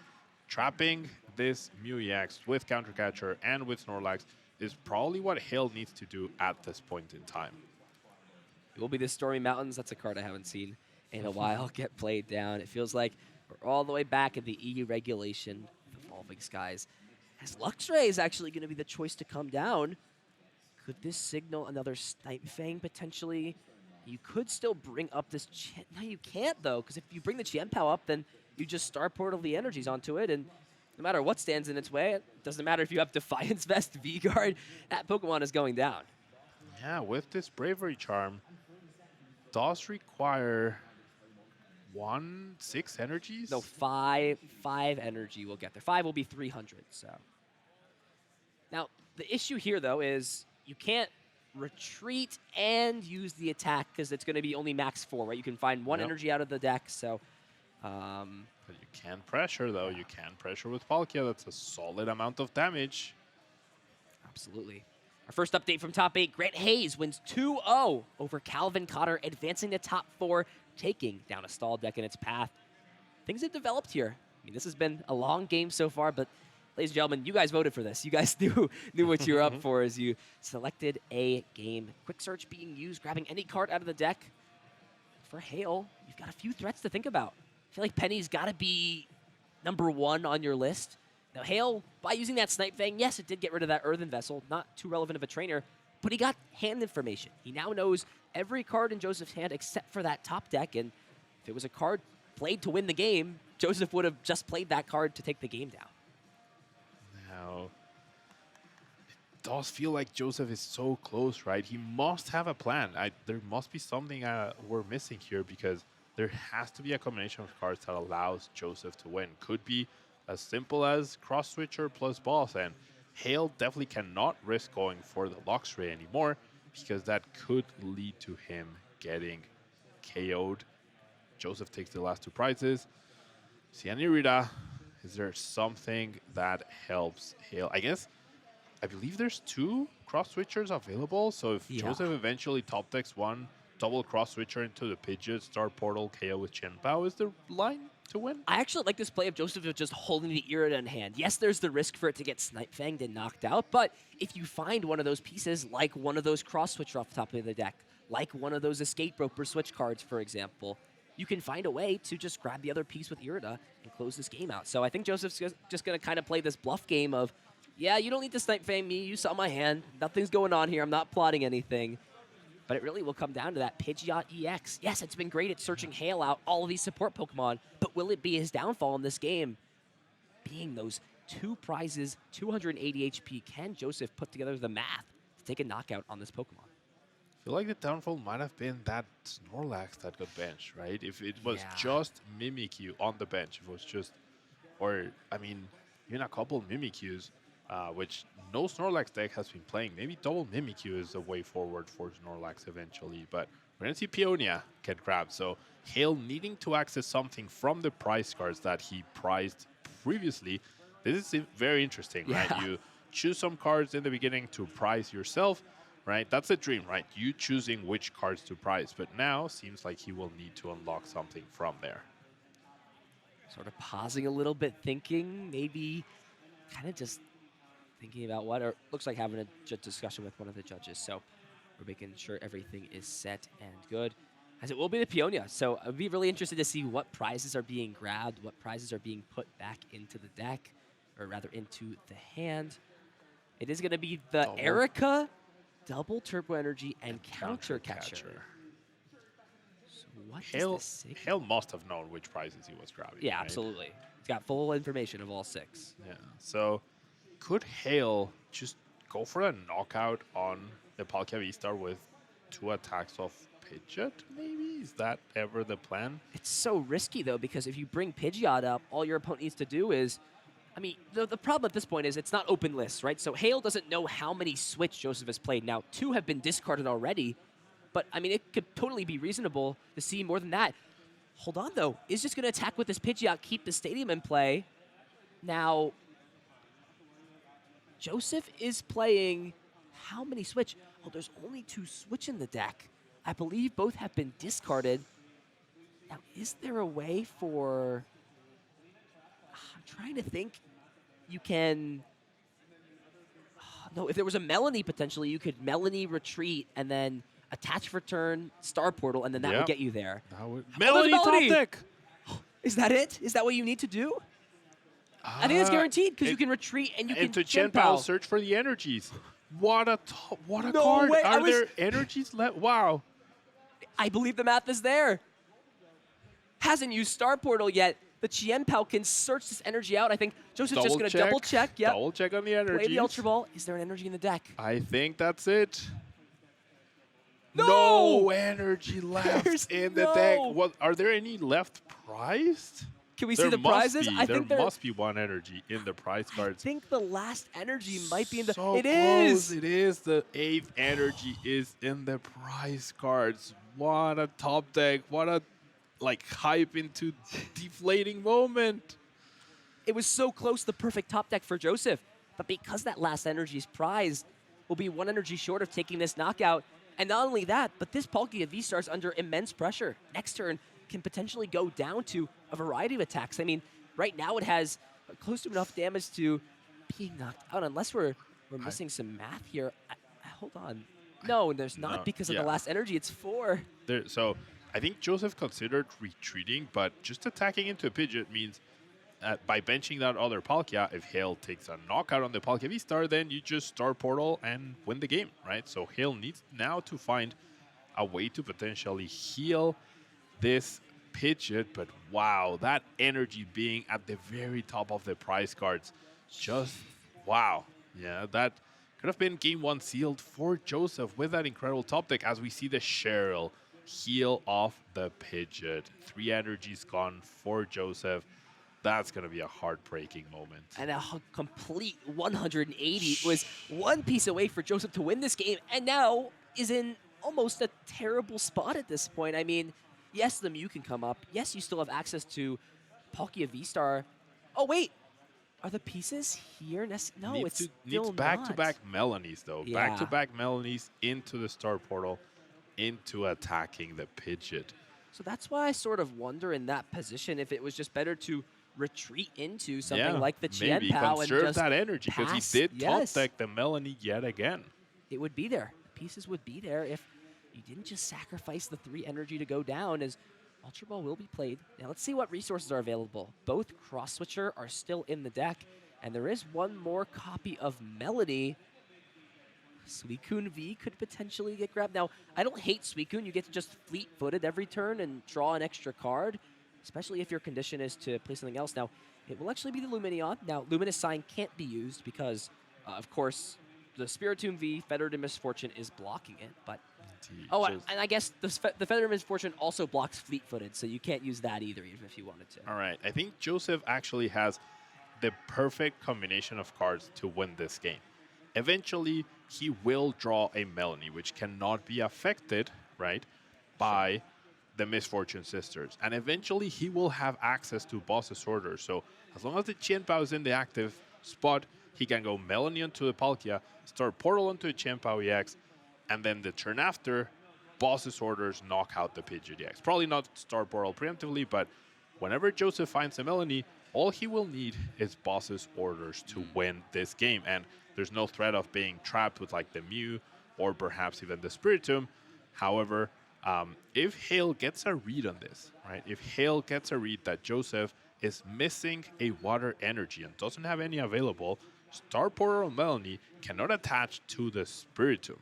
trapping this Mew EX with Counter Catcher and with Snorlax is probably what Hale needs to do at this point in time. It will be the Stormy Mountains. That's a card I haven't seen in a while get played down. It feels like we're all the way back at the EU regulation of Evolving Skies. As Luxray is actually going to be the choice to come down. Could this signal another Snipe Fang potentially? You could still bring up this No, you can't, though, because if you bring the Qianpao up, then you just Star Portal the energies onto it, and no matter what stands in its way, it doesn't matter if you have Defiance Vest, V-Guard, that Pokemon is going down. Yeah, with this Bravery Charm, does require 6 energies? No, 5 energy will get there. 5 will be 300, so. Now, the issue here, though, is you can't retreat and use the attack because it's going to be only max 4, right? You can find 1 energy out of the deck, so. But you can pressure, though. You can pressure with Palkia. That's a solid amount of damage. Absolutely. Our first update from top 8, Grant Hayes wins 2-0 over Calvin Cotter, advancing to top 4, taking down a stall deck in its path. Things have developed here. I mean, this has been a long game so far, but ladies and gentlemen, you guys voted for this. You guys knew what you were up for as you selected a game. Quick search being used, grabbing any card out of the deck. For Hale, you've got a few threats to think about. I feel like Penny's got to be number 1 on your list. Now, Hale, by using that Snipe Fang, yes, it did get rid of that Earthen Vessel. Not too relevant of a trainer, but he got hand information. He now knows every card in Joseph's hand except for that top deck. And if it was a card played to win the game, Joseph would have just played that card to take the game down. Now, it does feel like Joseph is so close, right? He must have a plan. There must be something we're missing here, because there has to be a combination of cards that allows Joseph to win. Could be as simple as Cross Switcher plus Boss, and Hale definitely cannot risk going for the Luxray anymore, because that could lead to him getting KO'd. Joseph takes the last two prizes. Cianirida, is there something that helps Hale? I believe there's 2 Cross Switchers available, so if Joseph eventually top decks one double Cross Switcher into the Pidgeot, Star Portal, KO with Qianbao, is the line to win? I actually like this play of Joseph just holding the Irida in hand. Yes, there's the risk for it to get Snipe Fanged and knocked out, but if you find one of those pieces, like one of those Cross Switcher off the top of the deck, like one of those Escape Rope or Switch cards, for example, you can find a way to just grab the other piece with Irida and close this game out. So I think Joseph's just going to kind of play this bluff game of, yeah, you don't need to Snipe Fang me. You saw my hand. Nothing's going on here. I'm not plotting anything. But it really will come down to that Pidgeot EX. Yes, it's been great at searching Hale out, all of these support Pokemon, but will it be his downfall in this game? Being those 2 prizes, 280 HP, can Joseph put together the math to take a knockout on this Pokemon? I feel like the downfall might have been that Snorlax that got benched, right? If it was just Mimikyu on the bench, if it was just, or, I mean, even a couple Mimikyus, which no Snorlax deck has been playing. Maybe double Mimikyu is the way forward for Snorlax eventually, but we're going to see Peonia get grabbed. So Hale needing to access something from the prize cards that he prized previously. This is very interesting, right? You choose some cards in the beginning to prize yourself, right? That's a dream, right? You choosing which cards to prize, but now seems like he will need to unlock something from there. Sort of pausing a little bit, thinking, maybe kind of just thinking about what, or looks like having a discussion with one of the judges. So we're making sure everything is set and good, as it will be the Peonia. So I'd be really interested to see what prizes are being grabbed, what prizes are being put back into the deck, or rather into the hand. It is going to be the Erica, double Turbo Energy, and Counter Catcher. So what does this signal? Hale must have known which prizes he was grabbing. Yeah, right? absolutely. He's got full information of all 6. Yeah, so could Hale just go for a knockout on the Palkia V-Star with 2 attacks off Pidgeot, maybe? Is that ever the plan? It's so risky, though, because if you bring Pidgeot up, all your opponent needs to do is, I mean, the problem at this point is it's not open lists, right? So Hale doesn't know how many Switch Joseph has played. Now, 2 have been discarded already, but, I mean, it could totally be reasonable to see more than that. Hold on, though. Is just going to attack with this Pidgeot, keep the stadium in play. Now, Joseph is playing how many Switch? Oh, there's only 2 Switch in the deck. I believe both have been discarded. Now, is there a way for... I'm trying to think. You can... No, if there was a Melanie, potentially, you could Melanie retreat and then attach for turn, Star Portal, and then that would get you there. Melanie top deck! Is that it? Is that what you need to do? I think it's guaranteed because you can retreat and you can to Qianbao search for the energies. What a card! Way. Are there energies left? Wow! I believe the math is there. Hasn't used Star Portal yet. The Qianbao can search this energy out. I think Joseph's just going to double check. Yep. Double check on the energies. Play the Ultra Ball. Is there an energy in the deck? I think that's it. No, no energy left in the deck. What are there any left prized? Can we see the prizes? I think there must be one energy in the prize cards. I think the last energy might be in the... So it is! It is. The 8th energy is in the prize cards. What a top deck. What a hype into deflating moment. It was so close, the perfect top deck for Joseph. But because that last energy is prized, will be 1 energy short of taking this knockout. And not only that, but this Palkia V-Star is under immense pressure. Next turn can potentially go down to a variety of attacks. I mean, right now it has close to enough damage to being knocked out, unless we're missing some math here. Hold on. No, there's not because of the last energy. It's 4. So I think Joseph considered retreating, but just attacking into a Pidgeot means by benching that other Palkia, if Hale takes a knockout on the Palkia V-Star, then you just Star Portal and win the game, right? So Hale needs now to find a way to potentially heal this Pidgeot, but wow, that energy being at the very top of the prize cards, just wow. Yeah, that could have been game one sealed for Joseph with that incredible top deck as we see the Cheryl heal off the Pidgeot. 3 energies gone for Joseph. That's going to be a heartbreaking moment. And a complete 180 was one piece away for Joseph to win this game, and now is in almost a terrible spot at this point. I mean, yes, the Mew can come up. Yes, you still have access to Palkia V-Star. Oh, wait. Are the pieces here? No, it's needs back-to-back Melanies, though. Yeah. Back-to-back Melanies into the Star Portal, into attacking the Pidgeot. So that's why I sort of wonder in that position if it was just better to retreat into something like the maybe Qianpao and just that energy, because he did top deck the Melanie yet again. It would be there. The pieces would be there if you didn't just sacrifice the 3 energy to go down, as Ultra Ball will be played. Now let's see what resources are available. Both Cross Switcher are still in the deck, and there is one more copy of Melody. Suicune V could potentially get grabbed. Now, I don't hate Suicune. You get to just fleet-footed every turn and draw an extra card, especially if your condition is to play something else. Now, it will actually be the Lumineon. Now, Luminous Sign can't be used because, of course, the Spiritomb V, Fettered in Misfortune, is blocking it, but... and I guess the Fettered in Misfortune also blocks fleet-footed, so you can't use that either, even if you wanted to. All right. I think Joseph actually has the perfect combination of cards to win this game. Eventually, he will draw a Melanie, which cannot be affected, right, by the Misfortune Sisters. And eventually, he will have access to Boss's Order. So as long as the Qianpao is in the active spot, he can go Melanie onto the Palkia, start Portal onto the Qianpao EX, and then the turn after, Boss's Orders knock out the Pidgeot EX. Probably not start Portal preemptively, but whenever Joseph finds a Melanie, all he will need is Boss's Orders to win this game. And there's no threat of being trapped with like the Mew or perhaps even the Spiritomb. However, if HALE gets a read on this, right? If HALE gets a read that Joseph is missing a water energy and doesn't have any available, Star Portal Melanie cannot attach to the Spiritomb.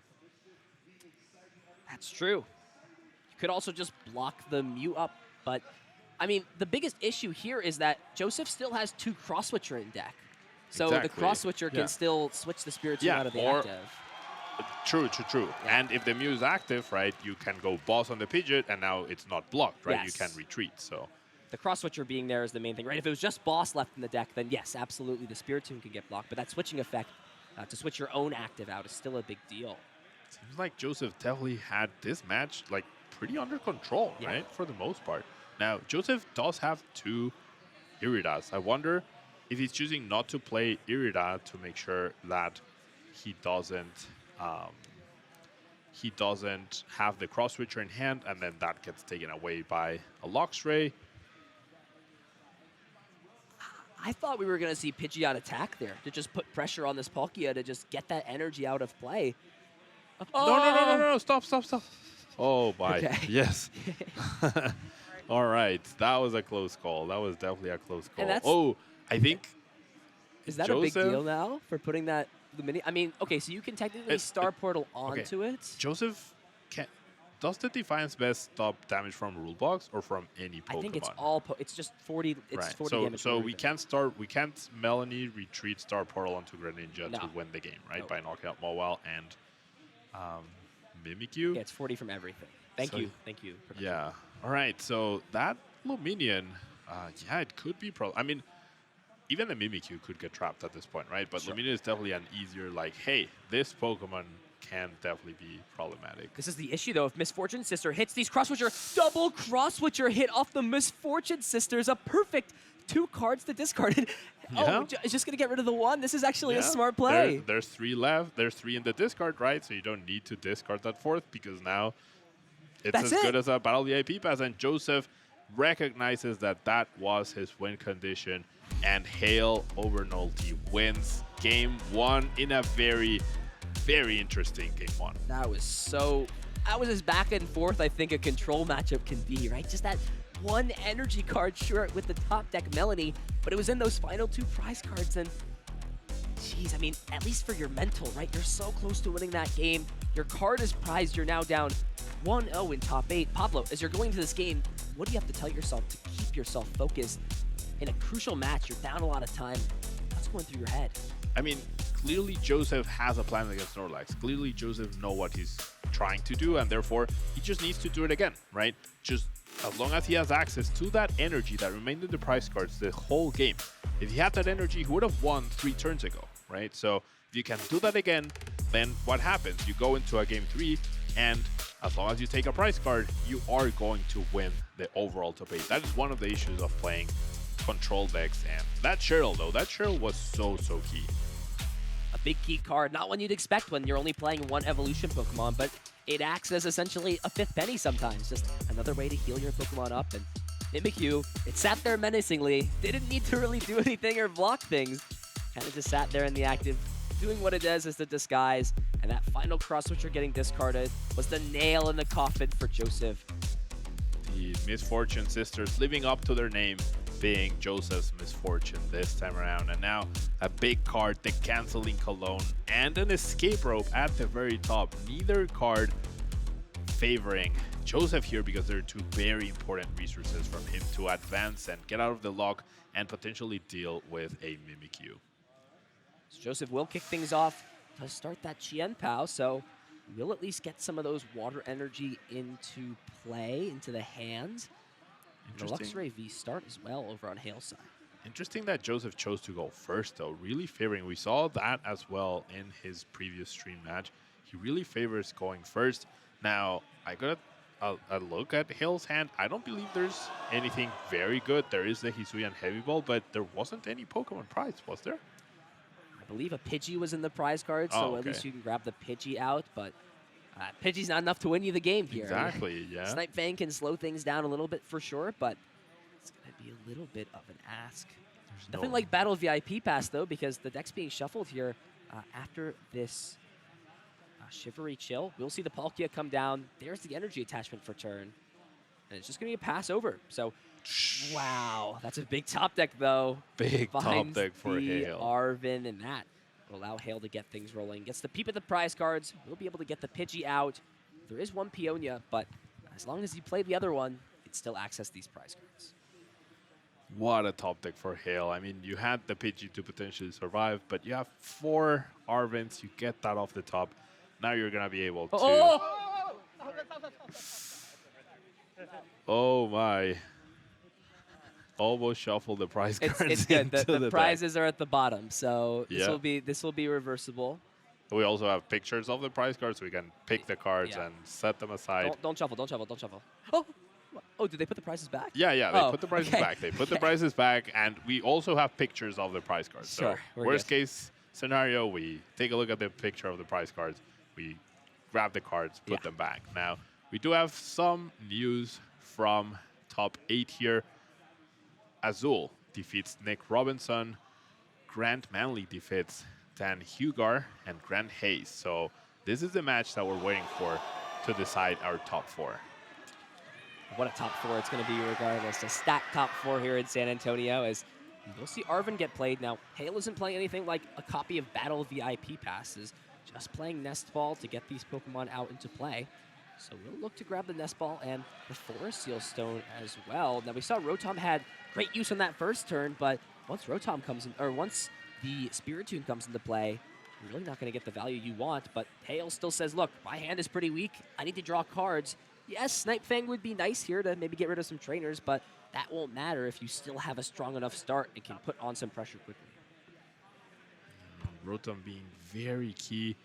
That's true. You could also just block the Mew up, but I mean, the biggest issue here is that Joseph still has 2 Cross Switcher in deck. So the Cross Switcher can still switch the Spiritomb out of the active. True. Yeah. And if the Mew is active, right, you can go Boss on the Pidgeot, and now it's not blocked, right? Yes. You can retreat, so... The Cross Switcher being there is the main thing, right? If it was just Boss left in the deck, then yes, absolutely, the Spiritomb can get blocked. But that switching effect to switch your own active out is still a big deal. Seems like Joseph definitely had this match, like, pretty under control, right, for the most part. Now, Joseph does have 2 Iridas. I wonder if he's choosing not to play Irida to make sure that he doesn't have the Cross Switcher in hand, and then that gets taken away by a Luxray. I thought we were going to see Pidgeot attack there to just put pressure on this Palkia to just get that energy out of play. Oh. No, stop. Oh, my. Okay. Yes. All right. That was a close call. That was definitely a close call. Oh, I think... Is that Joseph, a big deal now for putting that Lumini? I mean, okay, so you can technically Star Portal onto it. Joseph, does the Defiance Vest stop damage from rule box or from any Pokemon? I think it's all. It's just 40. It's 40 damage. So we can't Melanie retreat Star Portal onto Greninja to win the game, right? By knocking out Nawal and Mimikyu. Yeah, it's 40 from everything. Thank you. Production. Yeah. All right. So that Luminion, it could be I mean, even the Mimikyu could get trapped at this point, right? But Luminion is definitely an easier, like, hey, this Pokemon can definitely be problematic. This is the issue, though. If Misfortune Sister hits these Cross Switcher, double Cross Switcher hit off the Misfortune Sisters, a perfect 2 cards to discard. Oh, it's just going to get rid of the 1. This is actually a smart play. There's 3 left. There's 3 in the discard, right? So you don't need to discard that 4th because now it's as good as a Battle VIP pass. And Joseph recognizes that that was his win condition. And HALE OBERNOLTE wins game 1 in a very, very interesting game 1. That was as back and forth I think a control matchup can be, right? Just that 1 energy card short with the top deck Melanie, but it was in those final 2 prize cards, and Jeez, I mean, at least for your mental, right? You're so close to winning that game. Your card is prized. You're now down 1-0 in top 8. Pablo, as you're going to this game, what do you have to tell yourself to keep yourself focused in a crucial match? You're down a lot of time. What's going through your head? I mean, clearly Joseph has a plan against Snorlax. Clearly Joseph knows what he's trying to do, and therefore he just needs to do it again, right? Just as long as he has access to that energy that remained in the prize cards the whole game. If he had that energy, he would have won 3 turns ago, right? So if you can do that again, then what happens? You go into a game 3, and as long as you take a prize card, you are going to win the overall top 8. That is one of the issues of playing control decks, and that Cheryl, though, that Cheryl was so key. A big key card, not one you'd expect when you're only playing one evolution Pokemon, but it acts as essentially a 5th penny sometimes, just another way to heal your Pokemon up. And Mimikyu, it sat there menacingly, didn't need to really do anything or block things, kind of just sat there in the active, doing what it does as the disguise, and that final cross switcher getting discarded was the nail in the coffin for Joseph. The Misfortune Sisters living up to their name, being Joseph's Misfortune this time around. And now a big card, the Canceling Cologne, and an Escape Rope at the very top. Neither card favoring Joseph here because there are 2 very important resources from him to advance and get out of the lock and potentially deal with a Mimikyu. So Joseph will kick things off to start that Chien Pao, so we'll at least get some of those water energy into play, into the hands. The Luxray V start as well over on Hale's side. Interesting that Joseph chose to go first, though. Really favoring. We saw that as well in his previous stream match. He really favors going first. Now, I got a look at Hale's hand. I don't believe there's anything very good. There is the Hisuian Heavy Ball, but there wasn't any Pokemon prize, was there? I believe a Pidgey was in the prize card, so at least you can grab the Pidgey out, but Pidgey's not enough to win you the game here. Exactly, yeah. Snipe Fang can slow things down a little bit for sure, but it's going to be a little bit of an ask. Nothing like Battle VIP Pass, though, because the deck's being shuffled here after this Shivery Chill. We'll see the Palkia come down. There's the energy attachment for turn. And it's just going to be a pass over. So, wow. That's a big top deck, though. Big top deck for the Hale. Arven, and that will allow Hale to get things rolling. Gets the peep at the prize cards. We'll be able to get the Pidgey out. There is one Peonia, but as long as you play the other one, it still access these prize cards. What a top deck for Hale. I mean, you had the Pidgey to potentially survive, but you have 4 Arvens. You get that off the top. Now you're going to be able to... Oh my. Almost shuffle the prize cards. It's good. The The prizes are at the bottom, so Yeah. this will be reversible. We also have pictures of the prize cards, so we can pick the cards and set them aside. Don't shuffle. Oh, did they put the prizes back? Yeah, they put the prizes back. They put the prizes back, and we also have pictures of the prize cards. Sure, So worst case scenario, we take a look at the picture of the prize cards, we grab the cards, put them back. Now, we do have some news from top 8 here. Azul defeats Nick Robinson. Grant Manley defeats Dan Hugar and Grant Hayes. So this is the match that we're waiting for to decide our top 4. What a top 4 it's going to be regardless. A stacked top 4 here in San Antonio as we'll see Arven get played. Now, Hale isn't playing anything like a copy of Battle VIP passes, just playing Nest Ball to get these Pokemon out into play. So we'll look to grab the Nest Ball and the Forest Seal Stone as well. Now, we saw Rotom had great use on that first turn, but once Rotom comes in, or once the Spiritomb comes into play, you're really not going to get the value you want. But Hale still says, look, my hand is pretty weak. I need to draw cards. Yes, Snipe Fang would be nice here to maybe get rid of some trainers, but that won't matter if you still have a strong enough start and can put on some pressure quickly. Rotom being very key.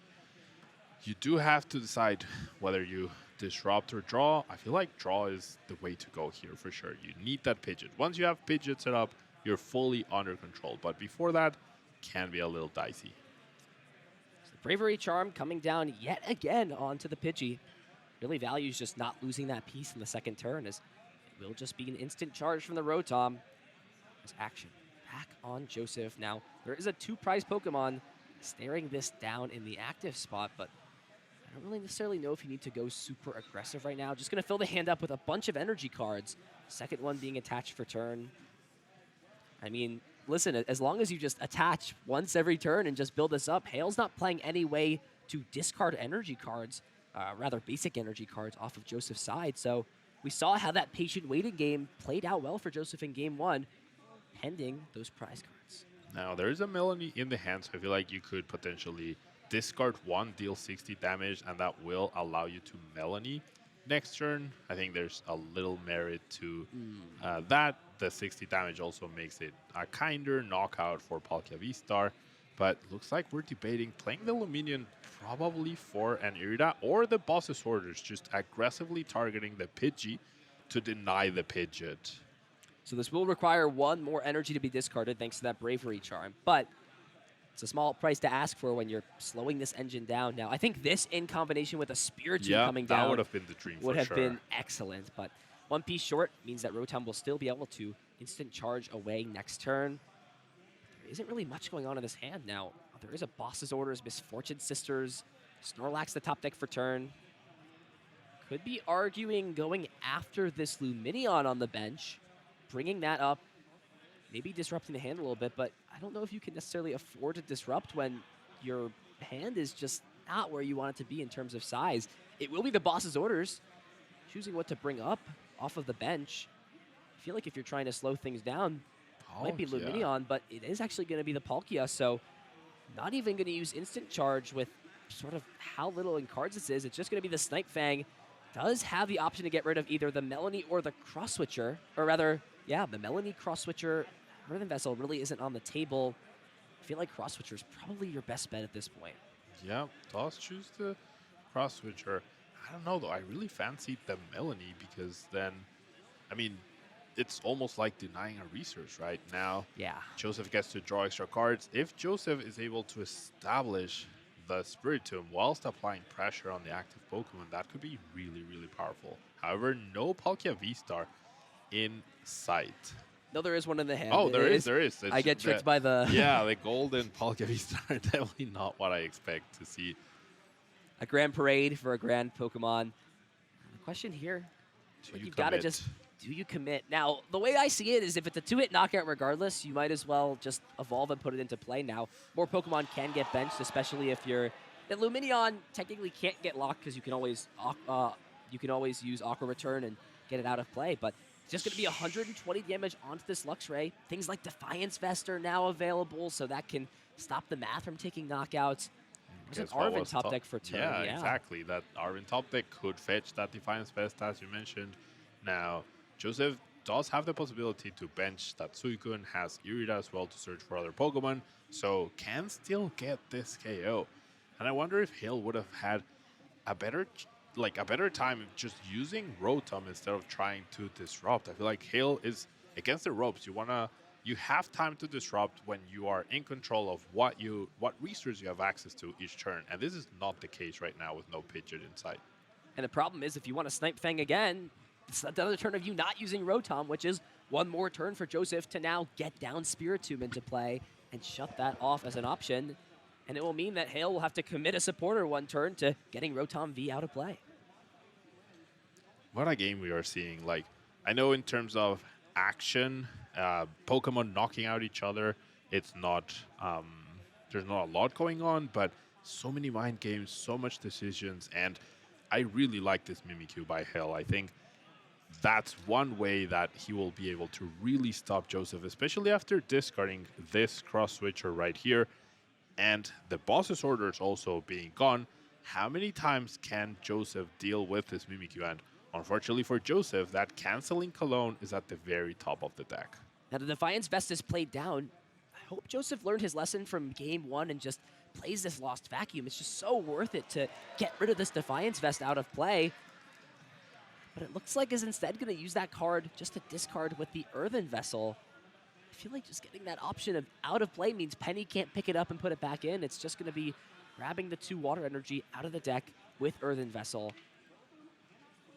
You do have to decide whether you disrupt or draw. I feel like draw is the way to go here for sure. You need that Pidgeot. Once you have Pidgeot set up, you're fully under control. But before that, can be a little dicey. So Bravery Charm coming down yet again onto the Pidgey. Really values just not losing that piece in the second turn, as it will just be an instant charge from the Rotom. As action back on Joseph. Now, there is a 2-prize Pokemon staring this down in the active spot, but I don't really necessarily know if you need to go super aggressive right now. Just going to fill the hand up with a bunch of energy cards. Second one being attached for turn. I mean, listen, as long as you just attach once every turn and just build this up, Hale's not playing any way to discard energy cards, rather basic energy cards off of Joseph's side. So we saw how that patient waiting game played out well for Joseph in game 1, pending those prize cards. Now, there is a Melanie in the hand, so I feel like you could potentially discard 1, deal 60 damage, and that will allow you to Melanie next turn. I think there's a little merit to that. The 60 damage also makes it a kinder knockout for Palkia V-Star, but looks like we're debating playing the Luminion probably for an Irida or the boss's orders, just aggressively targeting the Pidgey to deny the Pidgeot. So this will require 1 more energy to be discarded thanks to that Bravery Charm, but it's a small price to ask for when you're slowing this engine down. Now, I think this in combination with a Spiritomb coming down that would have been the dream would have been excellent, but 1 piece short means that Rotom will still be able to instant charge away next turn. There isn't really much going on in this hand now. There is a Boss's Orders, Misfortune Sisters, Snorlax the top deck for turn. Could be arguing going after this Luminion on the bench, bringing that up, maybe disrupting the hand a little bit, but I don't know if you can necessarily afford to disrupt when your hand is just not where you want it to be in terms of size. It will be the Boss's Orders, choosing what to bring up off of the bench. I feel like if you're trying to slow things down, it might be Luminion, but it is actually going to be the Palkia, so not even going to use Instant Charge with sort of how little in cards this is. It's just going to be the Snipe Fang. Does have the option to get rid of either the Melanie or the Cross Switcher, or rather, yeah, the Melanie Cross Switcher. Earthen Vessel really isn't on the table. I feel like Cross Switcher is probably your best bet at this point. Yeah, does choose the Cross Switcher. I don't know, though. I really fancied the Melanie because then, I mean, it's almost like denying a research right now. Yeah. Joseph gets to draw extra cards. If Joseph is able to establish the Spiritomb whilst applying pressure on the active Pokemon, that could be really, really powerful. However, no Palkia V-Star in sight. No, there is one in the hand. Oh, there is. It's I get tricked by the... Yeah, the golden Palkia V-Star. Definitely not what I expect to see. A Grand Parade for a Grand Pokemon. The question here, you've got to just... Do you commit? Now, the way I see it is if it's a 2-hit knockout regardless, you might as well just evolve and put it into play now. More Pokemon can get benched, especially if you're... The Luminion technically can't get locked because you can always use Aqua Return and get it out of play, but it's just going to be 120 damage onto this Luxray. Things like Defiance Vest are now available, so that can stop the math from taking knockouts. There's an Arven top deck for turn. Yeah, exactly. That Arven top deck could fetch that Defiance Vest, as you mentioned. Now, Joseph does have the possibility to bench that Suicune, has Irida as well to search for other Pokemon, so can still get this KO. And I wonder if Hale would have had a better time just using Rotom instead of trying to disrupt. I feel like Hale is against the ropes. You have time to disrupt when you are in control of what resources you have access to each turn, and this is not the case right now with no Pidgeot inside. And the problem is if you want to Snipe Fang again, it's another turn of you not using Rotom, which is one more turn for Joseph to now get down Spiritomb into play and shut that off as an option. And it will mean that Hale will have to commit a supporter one turn to getting Rotom V out of play. What a game we are seeing. Like, I know in terms of action, Pokemon knocking out each other, it's not, there's not a lot going on, but so many mind games, so much decisions, and I really like this Mimikyu by Hale. I think that's one way that he will be able to really stop Joseph, especially after discarding this Cross Switcher right here and the boss's orders also being gone. How many times can Joseph deal with this Mimikyu? And unfortunately for Joseph, that canceling Cologne is at the very top of the deck. Now the Defiance Vest is played down. I hope Joseph learned his lesson from game 1 and just plays this Lost Vacuum. It's just so worth it to get rid of this Defiance Vest out of play. But it looks like he's instead going to use that card just to discard with the Earthen Vessel. I feel like just getting that option of out of play means Penny can't pick it up and put it back in. It's just going to be grabbing the 2 water energy out of the deck with Earthen Vessel.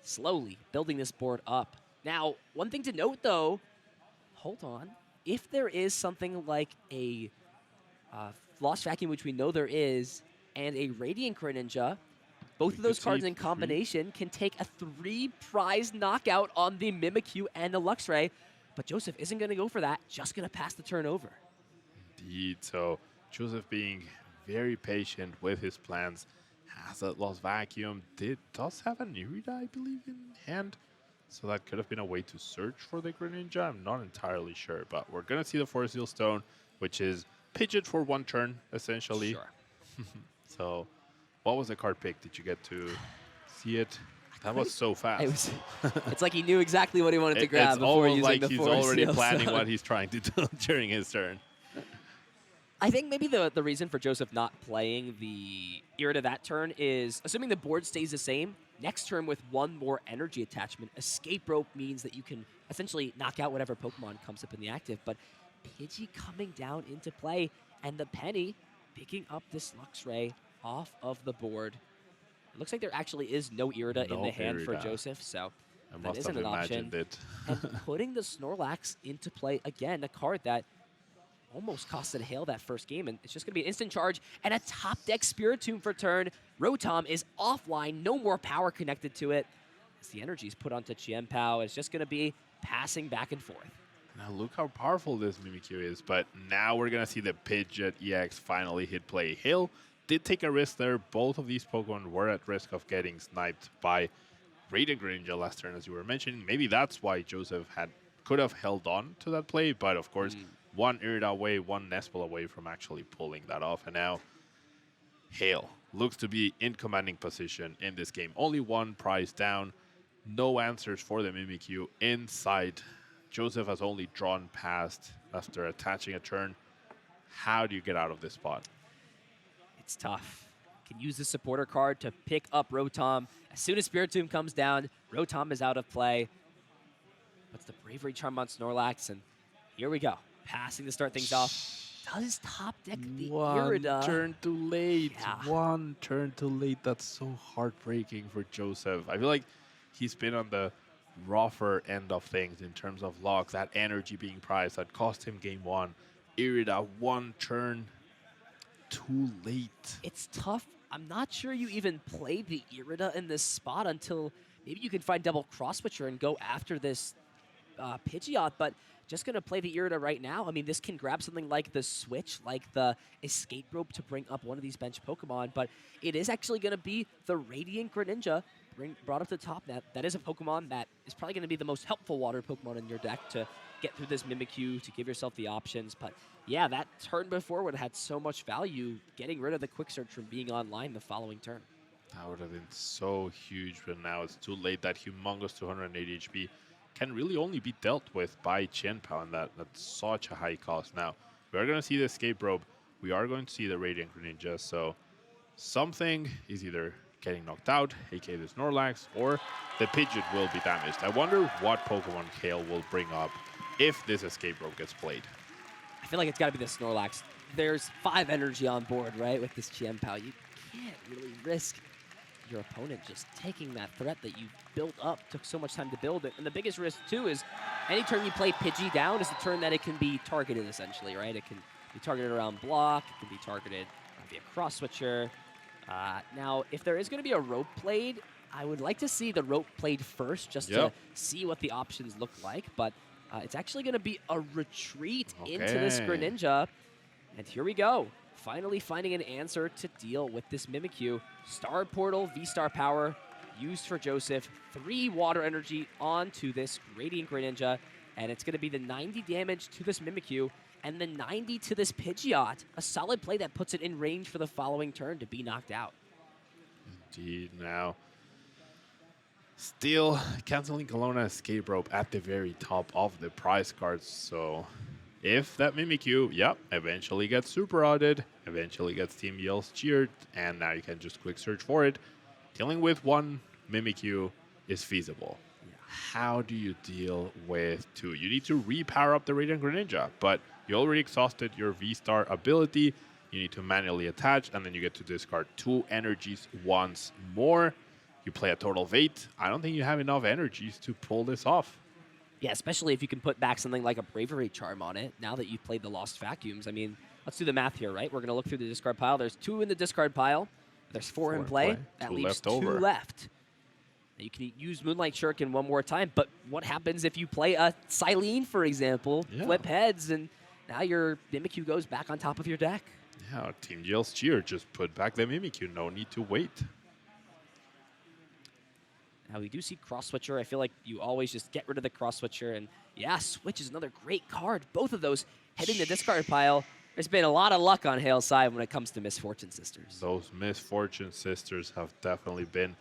Slowly building this board up. Now, one thing to note though, hold on. If there is something like a Lost Vacuum, which we know there is, and a Radiant Greninja, both of those cards in combination can take a 3-prize knockout on the Mimikyu and the Luxray. But Joseph isn't going to go for that, just going to pass the turn over. Indeed. So Joseph being very patient with his plans, has that Lost Vacuum, does have an Irida, I believe, in hand. So that could have been a way to search for the Greninja. I'm not entirely sure, but we're going to see the Force Seal Stone, which is Pidgeot for one turn, essentially. Sure. So what was the card pick? Did you get to see it? That was so fast. It's like he knew exactly what he wanted to grab it's before almost using like the he's Force already Seal planning Stone. what he's trying to do during his turn. I think maybe the reason for Joseph not playing the Irida that turn is, assuming the board stays the same, next turn with one more energy attachment, Escape Rope means that you can essentially knock out whatever Pokemon comes up in the active. But Pidgey coming down into play, and the Penny picking up this Luxray off of the board. It looks like there actually is no Irida in the hand for Joseph, so that isn't an option. And putting the Snorlax into play again, a card that almost costed HALE that first game, and it's just going to be an instant charge and a top deck Spiritomb for turn. Rotom is offline, no more power connected to it. As the energy is put onto Chien-Pao, it's just going to be passing back and forth. Now look how powerful this Mimikyu is, but now we're going to see the Pidgeot EX finally hit play. HALE did take a risk there. Both of these Pokemon were at risk of getting sniped by Radiant Greninja last turn, as you were mentioning. Maybe that's why Joseph could have held on to that play, but of course, one Irida away, one Nespel away from actually pulling that off. And now HALE looks to be in commanding position in this game. Only one prize down. No answers for the Mimikyu inside. Joseph has only drawn past after attaching a turn. How do you get out of this spot? It's tough. Can use the supporter card to pick up Rotom. As soon as Spiritomb comes down, Rotom is out of play. Puts the Bravery Charm on Snorlax, and here we go. Passing to start things off. Does top deck the Irida. One turn too late. Yeah. One turn too late. That's so heartbreaking for Joseph. I feel like he's been on the rougher end of things in terms of locks. That energy being prized that cost him game one. Irida, one turn too late. It's tough. I'm not sure you even play the Irida in this spot until maybe you can find double cross switcher and go after this Pidgeot, but just going to play the Irida right now. I mean, this can grab something like the Switch, like the Escape Rope to bring up one of these bench Pokemon, but it is actually going to be the Radiant Greninja brought up to the top. That is a Pokemon that is probably going to be the most helpful water Pokemon in your deck to get through this Mimikyu, to give yourself the options. But yeah, that turn before would have had so much value, getting rid of the Quick Search from being online the following turn. That would have been so huge, but now it's too late. That humongous 280 HP can really only be dealt with by Chien-Pao, and that's such a high cost. Now, we are going to see the Escape Rope. We are going to see the Radiant Greninja, so something is either getting knocked out, aka the Snorlax, or the Pidgeot will be damaged. I wonder what Pokemon HALE will bring up if this Escape Rope gets played. I feel like it's got to be the Snorlax. There's 5 energy on board, right, with this Chien-Pao. You can't really risk your opponent just taking that threat that you built up, took so much time to build it. And the biggest risk, too, is any turn you play Pidgey down is the turn that it can be targeted, essentially, right? It can be targeted around block. It can be targeted via cross switcher. Now, if there is going to be a rope played, I would like to see the rope played first just to see what the options look like. But it's actually going to be a retreat into this Greninja. And here we go. Finally finding an answer to deal with this Mimikyu. Star Portal, V-Star Power, used for Joseph. 3 water energy onto this Radiant Greninja. And it's going to be the 90 damage to this Mimikyu and the 90 to this Pidgeot. A solid play that puts it in range for the following turn to be knocked out. Indeed. Now, still canceling Kelowna Escape Rope at the very top of the prize cards. So if that Mimikyu, eventually gets super outed, eventually gets Team Yells cheered, and now you can just quick search for it, dealing with one Mimikyu is feasible. How do you deal with 2? You need to repower up the Radiant Greninja, but you already exhausted your V-Star ability. You need to manually attach, and then you get to discard 2 energies once more. You play a total of 8. I don't think you have enough energies to pull this off. Yeah, especially if you can put back something like a Bravery Charm on it, now that you've played the Lost Vacuums. I mean, let's do the math here, right? We're going to look through the discard pile. There's 2 in the discard pile. There's 4 in play. That leaves 2 left. You can use Moonlight Shuriken one more time, but what happens if you play a Silene, for example, flip heads, and now your Mimikyu goes back on top of your deck? Yeah, Team GL's cheer. Just put back the Mimikyu. No need to wait. Now, we do see Cross Switcher. I feel like you always just get rid of the Cross Switcher. And yeah, Switch is another great card. Both of those hitting the discard pile. There's been a lot of luck on Hale's side when it comes to Misfortune Sisters. Those Misfortune Sisters have definitely been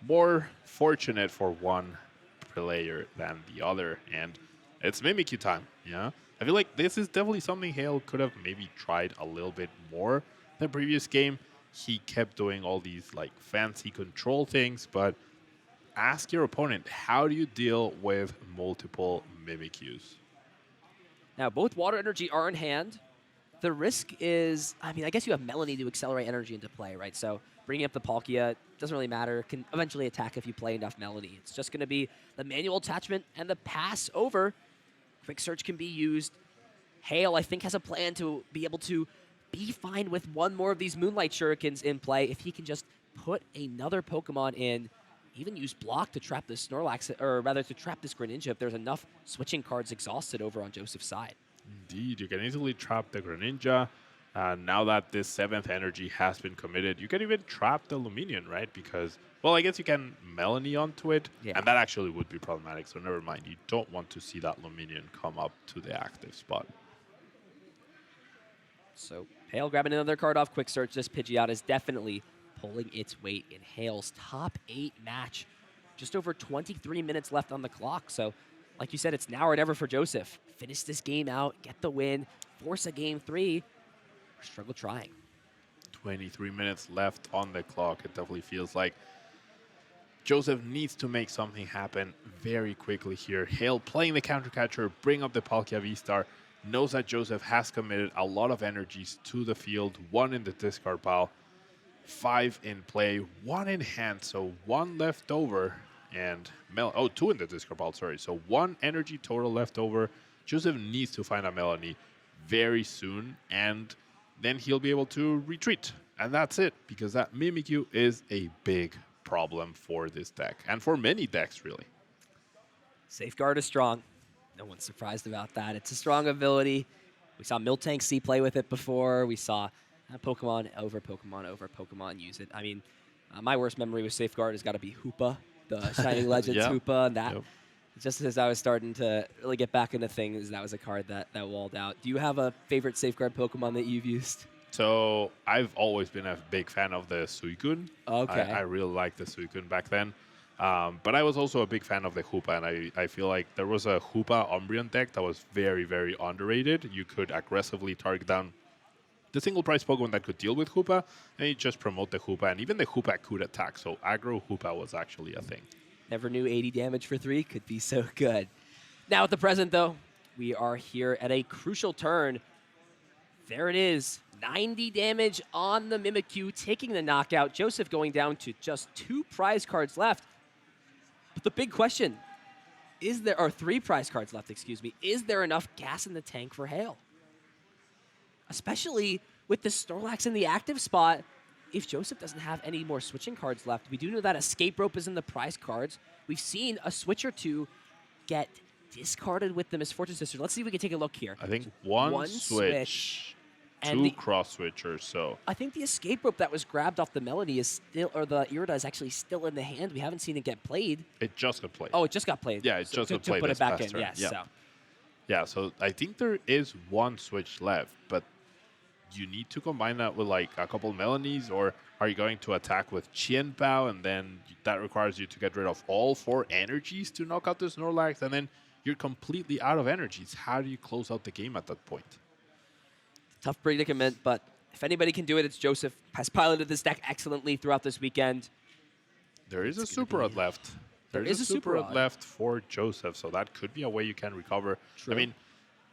more fortunate for one player than the other. And it's Mimikyu time, yeah? I feel like this is definitely something Hale could have maybe tried a little bit more the previous game. He kept doing all these like fancy control things, but ask your opponent, how do you deal with multiple Mimikyus? Now, both Water Energy are in hand. The risk is, I mean, I guess you have Melanie to accelerate energy into play, right? So bringing up the Palkia doesn't really matter. Can eventually attack if you play enough Melanie. It's just going to be the manual attachment and the pass over. Quick Search can be used. Hale, I think, has a plan to be able to be fine with one more of these Moonlight Shurikens in play if he can just put another Pokemon in, even use Block to trap this Snorlax, or rather to trap this Greninja if there's enough switching cards exhausted over on Joseph's side. Indeed, you can easily trap the Greninja. Now that this 7th energy has been committed, you can even trap the Luminion, right? Because, well, I guess you can Melanie onto it, and that actually would be problematic, so never mind. You don't want to see that Luminion come up to the active spot. So Hale grabbing another card off Quick Search. This Pidgeot is definitely pulling its weight in Hale's top 8 match. Just over 23 minutes left on the clock, so like you said, it's now or never for Joseph. Finish this game out, get the win, force a game 3, or struggle trying. 23 minutes left on the clock. It definitely feels like Joseph needs to make something happen very quickly here. Hale playing the counter catcher, bring up the Palkia V-Star, knows that Joseph has committed a lot of energies to the field, 1 in the discard pile, 5 in play, 1 in hand, so 1 left over. And 2 in the discard pile, sorry. So 1 energy total left over. Joseph needs to find a Melanie very soon, and then he'll be able to retreat. And that's it, because that Mimikyu is a big problem for this deck, and for many decks, really. Safeguard is strong. No one's surprised about that. It's a strong ability. We saw Miltank C play with it before. We saw Pokemon over Pokemon use it. I mean, my worst memory with Safeguard has got to be Hoopa, the Shining Legends Hoopa. And that, just as I was starting to really get back into things, that was a card that walled out. Do you have a favorite Safeguard Pokemon that you've used? So I've always been a big fan of the Suicune. Okay. I really liked the Suicune back then. But I was also a big fan of the Hoopa, and I feel like there was a Hoopa Umbreon deck that was very, very underrated. You could aggressively target down the single price Pokemon that could deal with Hoopa, and you just promote the Hoopa, and even the Hoopa could attack, so aggro Hoopa was actually a thing. Never knew 80 damage for 3 could be so good. Now at the present, though, we are here at a crucial turn. There it is, 90 damage on the Mimikyu, taking the knockout. Joseph going down to just 2 prize cards left. But the big question, is there, or 3 prize cards left, excuse me, is there enough gas in the tank for Hale? Especially with the Snorlax in the active spot, if Joseph doesn't have any more switching cards left. We do know that Escape Rope is in the prize cards. We've seen a switch or 2 get discarded with the Misfortune Sister. Let's see if we can take a look here. I think one switch, and 2 cross switchers, so. I think the Escape Rope that was grabbed off the Melody is still, or the Irida is actually still in the hand. We haven't seen it get played. It just got played. Oh, it just got played. Yeah, it just got played. To put it back in, yes. Yeah. So. Yeah, so I think there is 1 switch left, but you need to combine that with like a couple Melanies, or are you going to attack with Qianbao, and then that requires you to get rid of all 4 energies to knock out the Snorlax, and then you're completely out of energies. How do you close out the game at that point? Tough predicament, but if anybody can do it, it's Joseph. Has piloted this deck excellently throughout this weekend. There is a Super Rod left. There is a Super Rod left for Joseph, so that could be a way you can recover. True. I mean,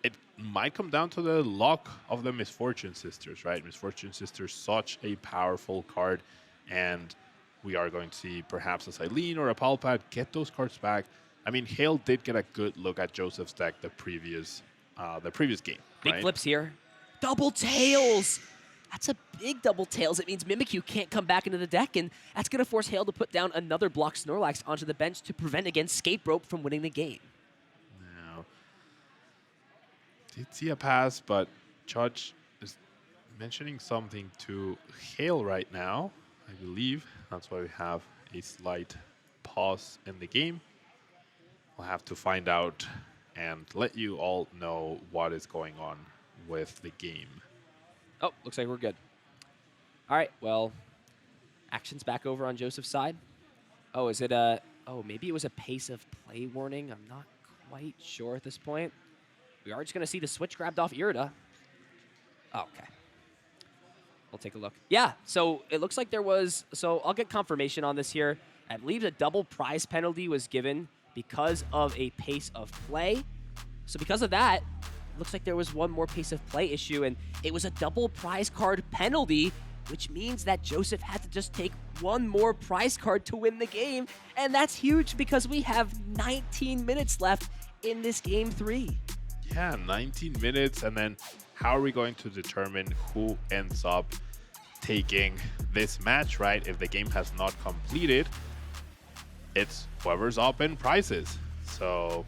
it might come down to the luck of the Misfortune Sisters, right? Misfortune Sisters, such a powerful card, and we are going to see perhaps a Silene or a Palpad get those cards back. I mean, Hale did get a good look at Joseph's deck the previous game. Big right? flips here. Double tails! That's a big double tails, it means Mimikyu can't come back into the deck, and that's going to force Hale to put down another block Snorlax onto the bench to prevent, again, Scape Rope from winning the game. Now, did see a pass, but Judge is mentioning something to Hale right now, I believe. That's why we have a slight pause in the game. We'll have to find out and let you all know what is going on with the game. Oh, looks like we're good. All right, well, action's back over on Joseph's side. Oh, is it a... Oh, maybe it was a pace of play warning. I'm not quite sure at this point. We are just going to see the switch grabbed off Irida. Oh, okay. We'll take a look. Yeah, so it looks like there was... So I'll get confirmation on this here. I believe a double prize penalty was given because of a pace of play. So because of that, it looks like there was one more pace of play issue, and it was a double prize card penalty, which means that Joseph had to just take one more prize card to win the game, and that's huge because we have 19 minutes left in this game 3. Yeah, 19 minutes, and then how are we going to determine who ends up taking this match, right? If the game has not completed, it's whoever's up in prizes. So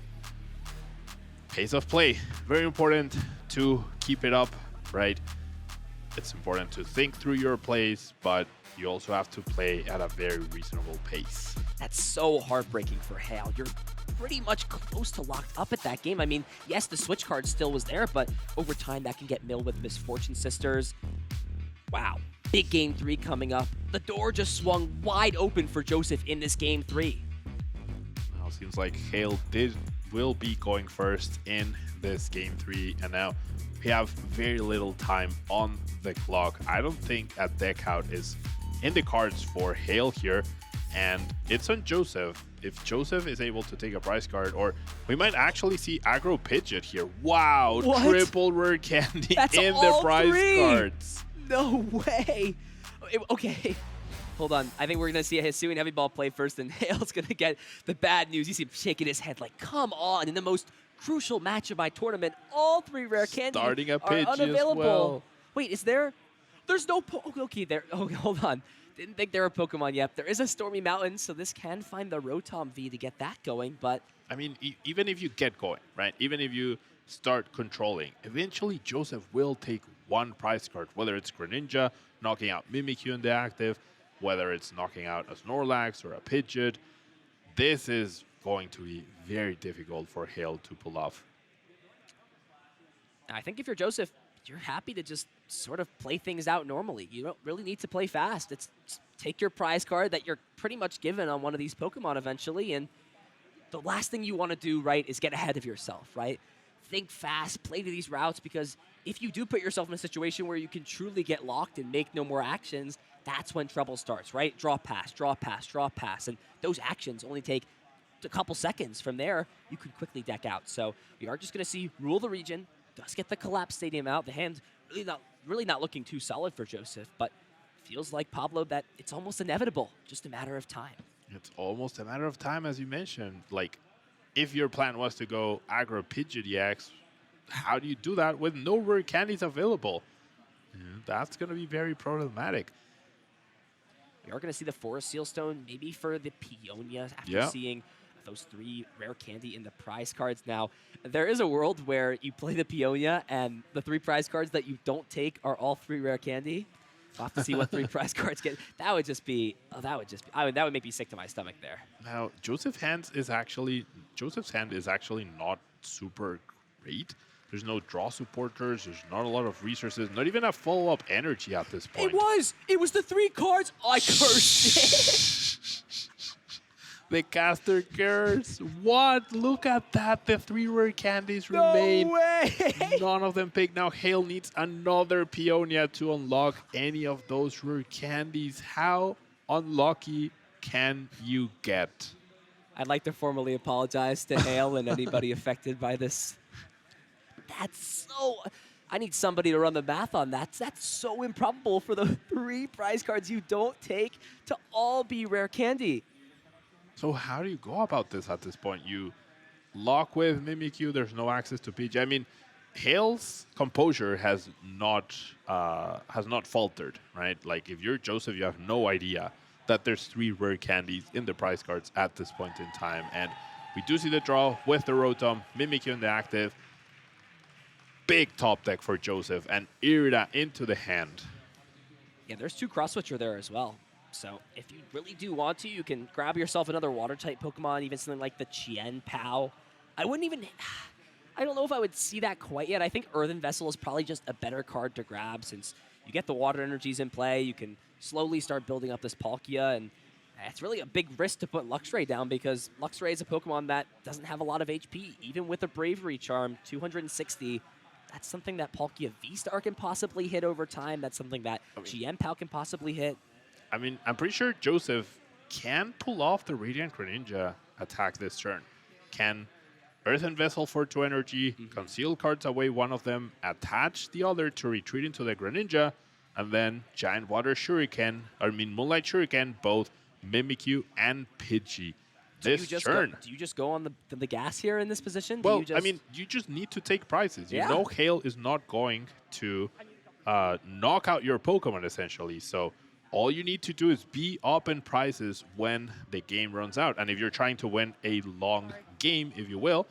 pace of play, very important to keep it up, right? It's important to think through your plays, but you also have to play at a very reasonable pace. That's so heartbreaking for Hale. You're pretty much close to locked up at that game. I mean, yes, the switch card still was there, but over time that can get milled with Misfortune Sisters. Wow, big game 3 coming up. The door just swung wide open for Joseph in this game 3. Now, seems like Hale will be going first in this game 3, and now we have very little time on the clock. I don't think a deck out is in the cards for Hale here, and it's on Joseph. If Joseph is able to take a prize card, or we might actually see Aggro Pidgeot here. Wow, What? triple rare candy That's in all the prize 3. cards. No way. Okay. Hold on. I think we're going to see a Hisuian Heavy Ball play first, and Hale's going to get the bad news. You see him shaking his head like, come on. In the most crucial match of my tournament, all 3 rare candy Starting a are Pidgey unavailable. as well. Wait, is there? There's no... Okay, there... Oh, hold on. Didn't think there were Pokemon yet. There is a Stormy Mountain, so this can find the Rotom V to get that going, but... I mean, even if you get going, right? Even if you start controlling, eventually Joseph will take one prize card, whether it's Greninja knocking out Mimikyu in the active, whether it's knocking out a Snorlax or a Pidgeot. This is going to be very difficult for Hale to pull off. I think if you're Joseph, you're happy to just sort of play things out normally. You don't really need to play fast. It's just take your prize card that you're pretty much given on one of these Pokemon eventually, and the last thing you want to do, right, is get ahead of yourself, right? Think fast, play to these routes, because if you do put yourself in a situation where you can truly get locked and make no more actions, that's when trouble starts, right? Draw pass, draw pass, draw pass, and those actions only take a couple seconds. From there, you can quickly deck out. So we are just going to see Rule the Region, does get the Collapse Stadium out. The hand really not looking too solid for Joseph, but feels like, Pablo, that it's almost inevitable, just a matter of time. It's almost a matter of time, as you mentioned. Like, if your plan was to go Aggro Pidgeot EX, how do you do that with no rare candies available? Yeah, that's going to be very problematic. We are going to see the Forest Sealstone, maybe for the Peonia, after seeing those 3 rare candy in the prize cards. Now, there is a world where you play the Peonia and the 3 prize cards that you don't take are all 3 rare candy. We'll have to see what 3 prize cards get. That would just be, that would make me sick to my stomach there. Now, Joseph's hand is actually not super great. There's no draw supporters. There's not a lot of resources. Not even a follow-up energy at this point. It was the 3 cards. I cursed it. The caster curse. What? Look at that. The 3 rare candies remain. No way. None of them picked. Now Hale needs another Peonia to unlock any of those rare candies. How unlucky can you get? I'd like to formally apologize to Hale and anybody affected by this. That's so... I need somebody to run the math on that. That's so improbable for the 3 prize cards you don't take to all be rare candy. So how do you go about this at this point? You lock with Mimikyu. There's no access to Pidgey. I mean, Hale's composure has not faltered, right? Like if you're Joseph, you have no idea that there's 3 rare candies in the prize cards at this point in time, and we do see the draw with the Rotom, Mimikyu in the active. Big top deck for Joseph, and Irida into the hand. Yeah, there's 2 cross switcher there as well. So if you really do want to, you can grab yourself another water type Pokemon, even something like the Chien Pao. I wouldn't even. I don't know if I would see that quite yet. I think Earthen Vessel is probably just a better card to grab since you get the water energies in play. You can slowly start building up this Palkia, and it's really a big risk to put Luxray down because Luxray is a Pokemon that doesn't have a lot of HP. Even with a Bravery Charm, 260, that's something that Palkia V-Star can possibly hit over time. That's something that GM Pao can possibly hit. I mean, I'm pretty sure Joseph can pull off the Radiant Greninja attack this turn. Can Earthen Vessel for 2 energy, conceal cards away one of them, attach the other to retreat into the Greninja, and then Giant Water Shuriken, Moonlight Shuriken, both Mimikyu and Pidgey. This turn. Do you just go on the gas here in this position? Well, I mean, you just need to take prizes. You know Hale is not going to knock out your Pokemon, essentially. So all you need to do is be up in prizes when the game runs out. And if you're trying to win a long game, if you will,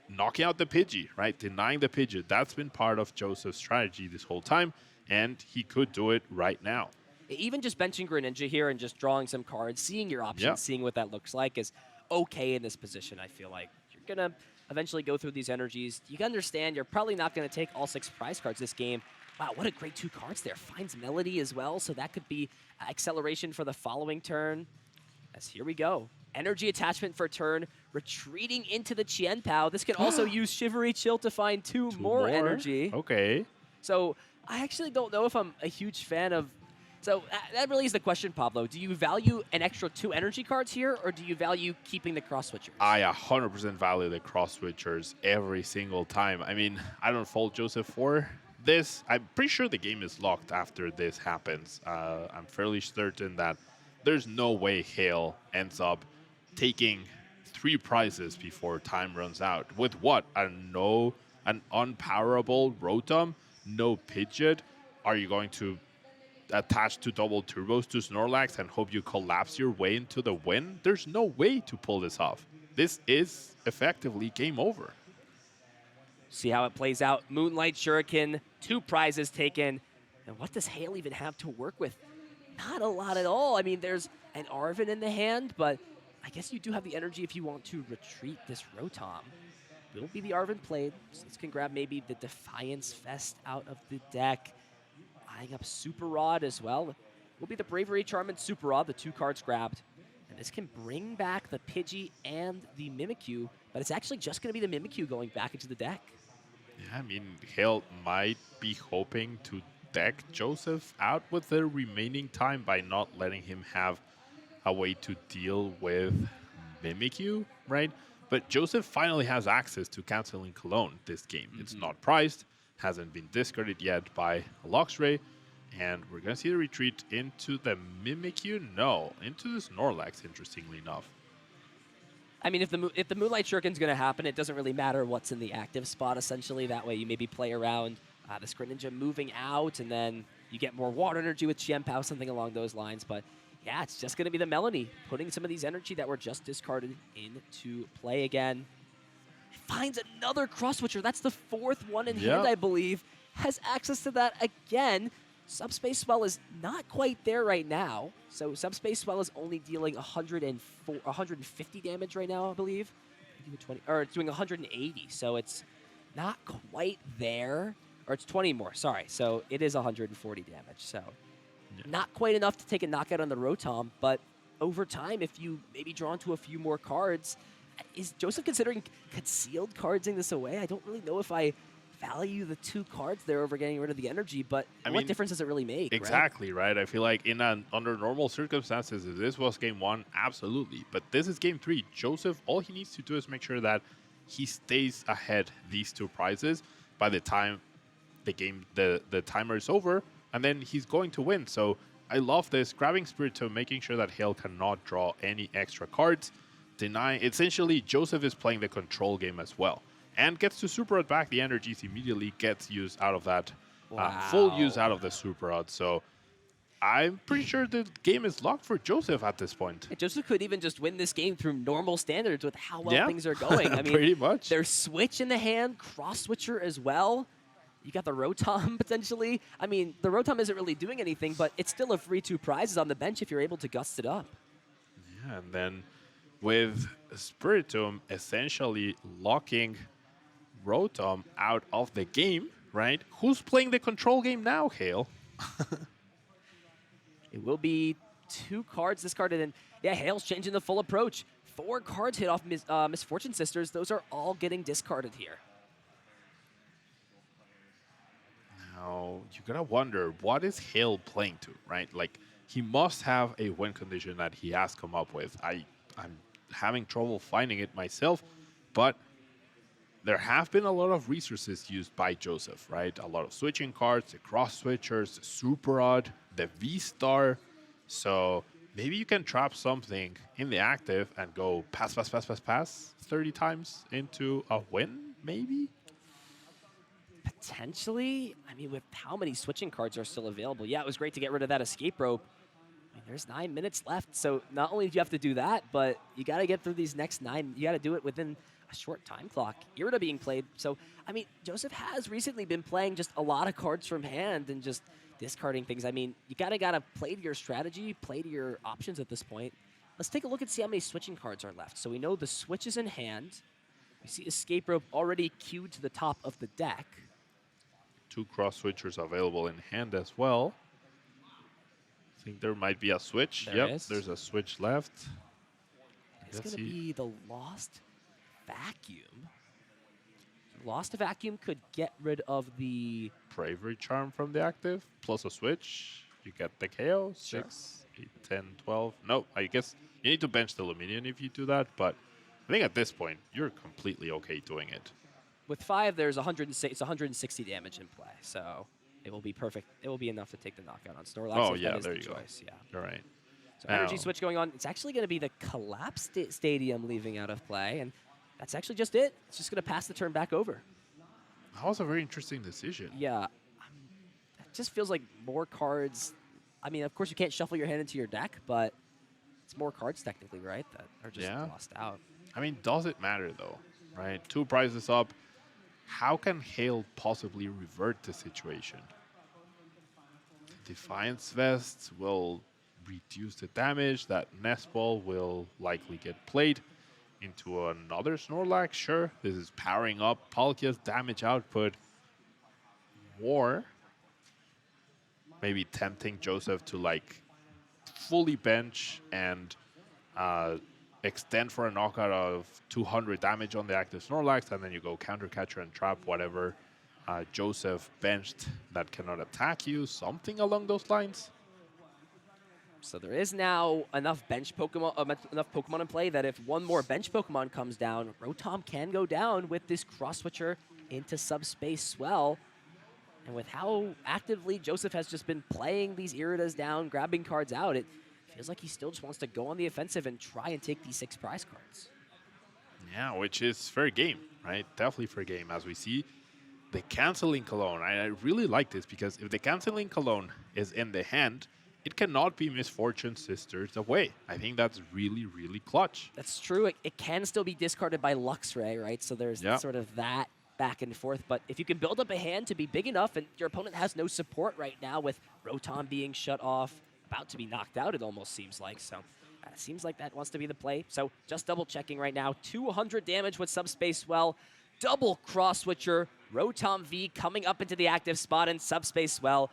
knocking out the Pidgey, right? Denying the Pidgey. That's been part of Joseph's strategy this whole time, and he could do it right now. Even just benching Greninja here and just drawing some cards, seeing your options, seeing what that looks like is okay in this position, I feel like. You're going to eventually go through these energies. You can understand you're probably not going to take all 6 prize cards this game. Wow, what a great 2 cards there. Finds Melody as well, so that could be acceleration for the following turn. As here we go. Energy attachment for turn, retreating into the Chien Pao. This can also use Shivery Chill to find 2 more energy. Okay. So I actually don't know if I'm a huge fan of... So that really is the question, Pablo. Do you value an extra 2 energy cards here, or do you value keeping the cross switchers? I 100% value the cross switchers every single time. I mean, I don't fault Joseph for this. I'm pretty sure the game is locked after this happens. I'm fairly certain that there's no way Hale ends up taking 3 prizes before time runs out. With what? An unpowerable Rotom? No Pidgeot? Are you going to attach 2 double turbos to Snorlax and hope you collapse your way into the win? There's no way to pull this off. This is effectively game over. See how it plays out. Moonlight Shuriken, 2 prizes taken. And what does Hale even have to work with? Not a lot at all. I mean, there's an Arven in the hand, but I guess you do have the energy if you want to retreat this Rotom. Will be the Arven played. So this can grab maybe the Defiance Fest out of the deck. Eyeing up Super Rod as well. Will be the Bravery Charm and Super Rod, the 2 cards grabbed. And this can bring back the Pidgey and the Mimikyu, but it's actually just going to be the Mimikyu going back into the deck. Yeah, I mean, Hale might be hoping to deck Joseph out with the remaining time by not letting him have a way to deal with Mimikyu, right? But Joseph finally has access to canceling Cologne this game. It's not priced, hasn't been discarded yet by Luxray, and we're going to see the retreat into the Mimikyu? No, into the Snorlax, interestingly enough. I mean, if the Moonlight Shuriken's going to happen, it doesn't really matter what's in the active spot, essentially. That way you maybe play around this Greninja moving out, and then you get more water energy with Chien Pao, something along those lines. But yeah, it's just going to be the Melanie putting some of these energy that were just discarded into play again. It finds another cross switcher. That's the 4th one in hand, I believe. Has access to that again. Subspace Swell is not quite there right now. So Subspace Swell is only dealing 150 damage right now, I believe. Or it's doing 180, so it's not quite there. Or it's 20 more, sorry. So it is 140 damage. So not quite enough to take a knockout on the Rotom, but over time, if you maybe draw into a few more cards, is Joseph considering concealed cardsing this away? I don't really know if I value the 2 cards there over getting rid of the energy, but what difference does it really make? Exactly, right? I feel like under normal circumstances, if this was game 1, absolutely. But this is game 3. Joseph, all he needs to do is make sure that he stays ahead these 2 prizes by the time the timer is over, and then he's going to win. So I love this. Grabbing Spiritomb, making sure that Hale cannot draw any extra cards. Essentially, Joseph is playing the control game as well. and gets to Super Rod back. The energies immediately gets used out of that, Wow. full use out of the Super Rod. So I'm pretty sure the game is locked for Joseph at this point. And Joseph could even just win this game through normal standards with how well Yeah. things are going. I mean, Pretty much. there's Switch in the hand, Cross Switcher as well. You got the Rotom potentially. I mean, the Rotom isn't really doing anything, but it's still a free 2 prizes on the bench if you're able to gust it up. Yeah, and then with Spiritomb essentially locking Rotom out of the game, right? Who's playing the control game now, Hale? It will be 2 cards discarded, and yeah, Hale's changing the full approach. 4 cards hit off Misfortune Sisters. Those are all getting discarded here. Now, you gotta wonder, what is Hale playing to, right? Like, he must have a win condition that he has come up with. I'm having trouble finding it myself, but there have been a lot of resources used by Joseph, right? A lot of switching cards, the cross switchers, the Super Rod, the V-Star. So maybe you can trap something in the active and go pass 30 times into a win, maybe? Potentially. I mean, with how many switching cards are still available. Yeah, it was great to get rid of that escape rope. I mean, there's 9 minutes left, so not only do you have to do that, but you got to get through these next 9. You got to do it within a short time clock. Irida being played. So, I mean, Joseph has recently been playing just a lot of cards from hand and just discarding things. I mean, you got to play to your strategy, play to your options at this point. Let's take a look and see how many switching cards are left. So we know the switch is in hand. We see escape rope already queued to the top of the deck. 2 cross switchers available in hand as well. I think there might be a switch. There Yep, is. there's a switch left. It's Let's going to see. be the Lost Vacuum. Lost Vacuum could get rid of the... Bravery Charm from the active, plus a switch. You get the KO. Sure. 6, 8, 10, 12. No, I guess you need to bench the Luminion if you do that, but I think at this point, you're completely okay doing it. With 5, there's 160 damage in play, so it will be perfect. It will be enough to take the knockout on Snorlax. Oh, if yeah, that is there the you go. choice. Yeah. You're right. So energy switch going on. It's actually going to be the Collapse Stadium leaving out of play, and that's actually just it. It's just going to pass the turn back over. That was a very interesting decision. Yeah. It just feels like more cards. I mean, of course, you can't shuffle your hand into your deck, but it's more cards technically, right, that are just lost out. I mean, does it matter, though, right? 2 prizes up. How can Hale possibly revert the situation? Defiance Vest will reduce the damage. That Nest Ball will likely get played into another Snorlax. Sure, this is powering up Palkia's damage output more. Maybe tempting Joseph to, like, fully bench and extend for a knockout of 200 damage on the active Snorlax, and then you go counter catcher and trap whatever Joseph benched that cannot attack you, something along those lines. So there is now enough bench Pokemon, enough Pokemon in play that if one more bench Pokemon comes down, Rotom can go down with this cross switcher into Subspace Swell. And with how actively Joseph has just been playing these Iridas down, grabbing cards out, it feels like he still just wants to go on the offensive and try and take these 6 prize cards. Yeah, which is fair game, right? Definitely fair game. As we see, the Canceling Cologne. I really like this because if the Canceling Cologne is in the hand, it cannot be Misfortune Sisters away. I think that's really, really clutch. That's true. It can still be discarded by Luxray, right? So there's sort of that back and forth. But if you can build up a hand to be big enough, and your opponent has no support right now with Rotom being shut off, about to be knocked out, it almost seems like. So it seems like that wants to be the play. So just double checking right now. 200 damage with Subspace Swell. Double cross switcher. Rotom V coming up into the active spot in Subspace Swell.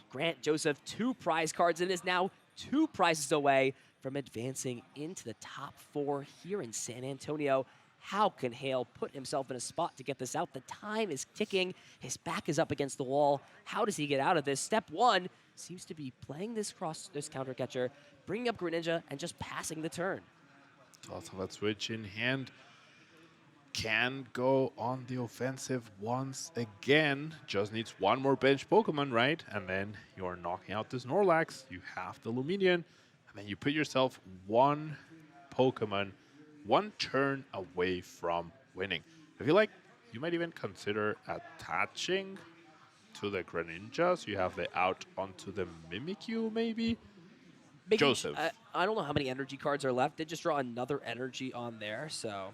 Grant Joseph 2 prize cards and is now 2 prizes away from advancing into the top 4 here in San Antonio. How can Hale put himself in a spot to get this out? The time is ticking. His back is up against the wall. How does he get out of this? Step 1 seems to be playing this counter catcher, bringing up Greninja, and just passing the turn. Also, that switch in hand can go on the offensive once again. Just needs 1 more bench Pokemon, right? And then you're knocking out the Snorlax. You have the Luminion. And then you put yourself 1 Pokemon, 1 turn away from winning. I feel like you might even consider attaching to the Greninja, so you have the out onto the Mimikyu, maybe? Joseph. I don't know how many energy cards are left. Did just draw another energy on there, so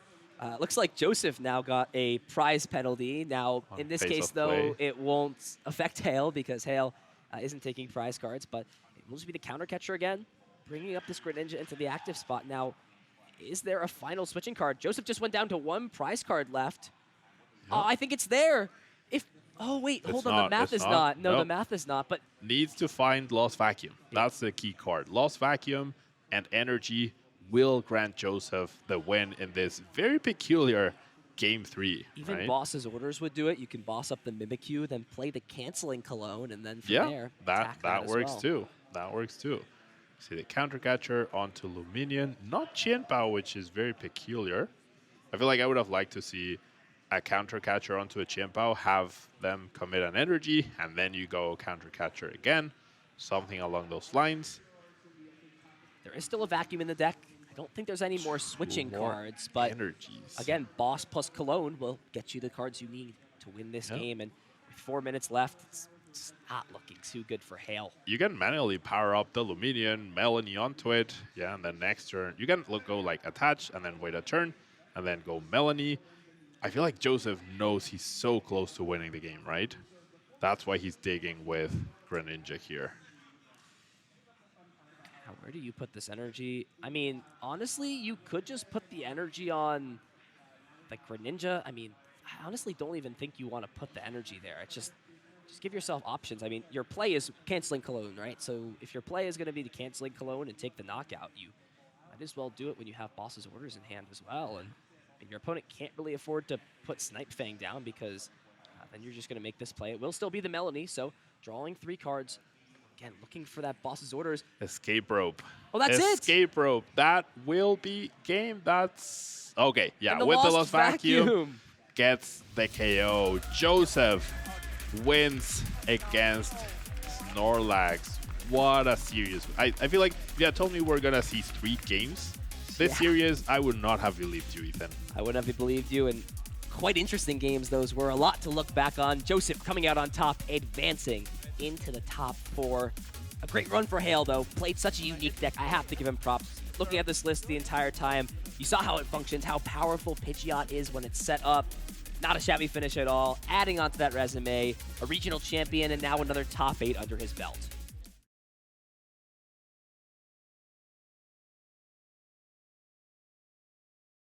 looks like Joseph now got a prize penalty. Now, On in this phase case, of though, play. it won't affect Hale because Hale isn't taking prize cards, but it will just be the counter catcher again, bringing up this Greninja into the active spot. Now, is there a final switching card? Joseph just went down to one prize card left. Yep. I think it's there. Oh, wait, It's hold on. not, The math it's is not. not. No, the Nope. math is not, but Needs to find Lost Vacuum. That's the key card. Lost Vacuum and Energy will grant Joseph the win in this very peculiar Game 3. even right? Boss's orders would do it. You can boss up the Mimikyu, then play the canceling Cologne, and then from Yeah, there, that attack that as works well. too. That works too. See the counter catcher onto Luminion, not Qianbao, which is very peculiar. I feel like I would have liked to see a counter catcher onto a Qianbao, have them commit an energy, and then you go counter catcher again. Something along those lines. There is still a vacuum in the deck. I don't think there's any more switching Two more cards, but energies. again, Boss plus Cologne will get you the cards you need to win this Yep. game. And with 4 minutes left, it's not looking too good for Hale. You can manually power up the Luminion, Melanie onto it, yeah, and then next turn you can go like attach and then wait a turn, and then go Melanie. I feel like Joseph knows he's so close to winning the game, right? That's why he's digging with Greninja here. Now, where do you put this energy? I mean, honestly, you could just put the energy on the Greninja. I mean, I honestly don't even think you want to put the energy there. It's just give yourself options. I mean, your play is canceling Cologne, right? So if your play is going to be the canceling Cologne and take the knockout, you might as well do it when you have Boss's orders in hand as well. And your opponent can't really afford to put Snipe Fang down because then you're just going to make this play. It will still be the Melanie, so drawing 3 cards. Again, looking for that Boss's orders. Escape rope. Oh, that's it. Escape rope. That will be game. That's okay. Yeah, And the with the Lost Lost Vacuum, gets the KO. Joseph wins against Snorlax. What a series. I feel like if you had told me we're going to see 3 games this series, I would not have believed you, Ethan. I wouldn't have believed you, and quite interesting games those were. A lot to look back on. Joseph coming out on top, advancing into the top 4. A great run for Hale, though. Played such a unique deck. I have to give him props. Looking at this list the entire time, you saw how it functions, how powerful Pidgeot is when it's set up. Not a shabby finish at all. Adding onto that resume, a regional champion, and now another top 8 under his belt.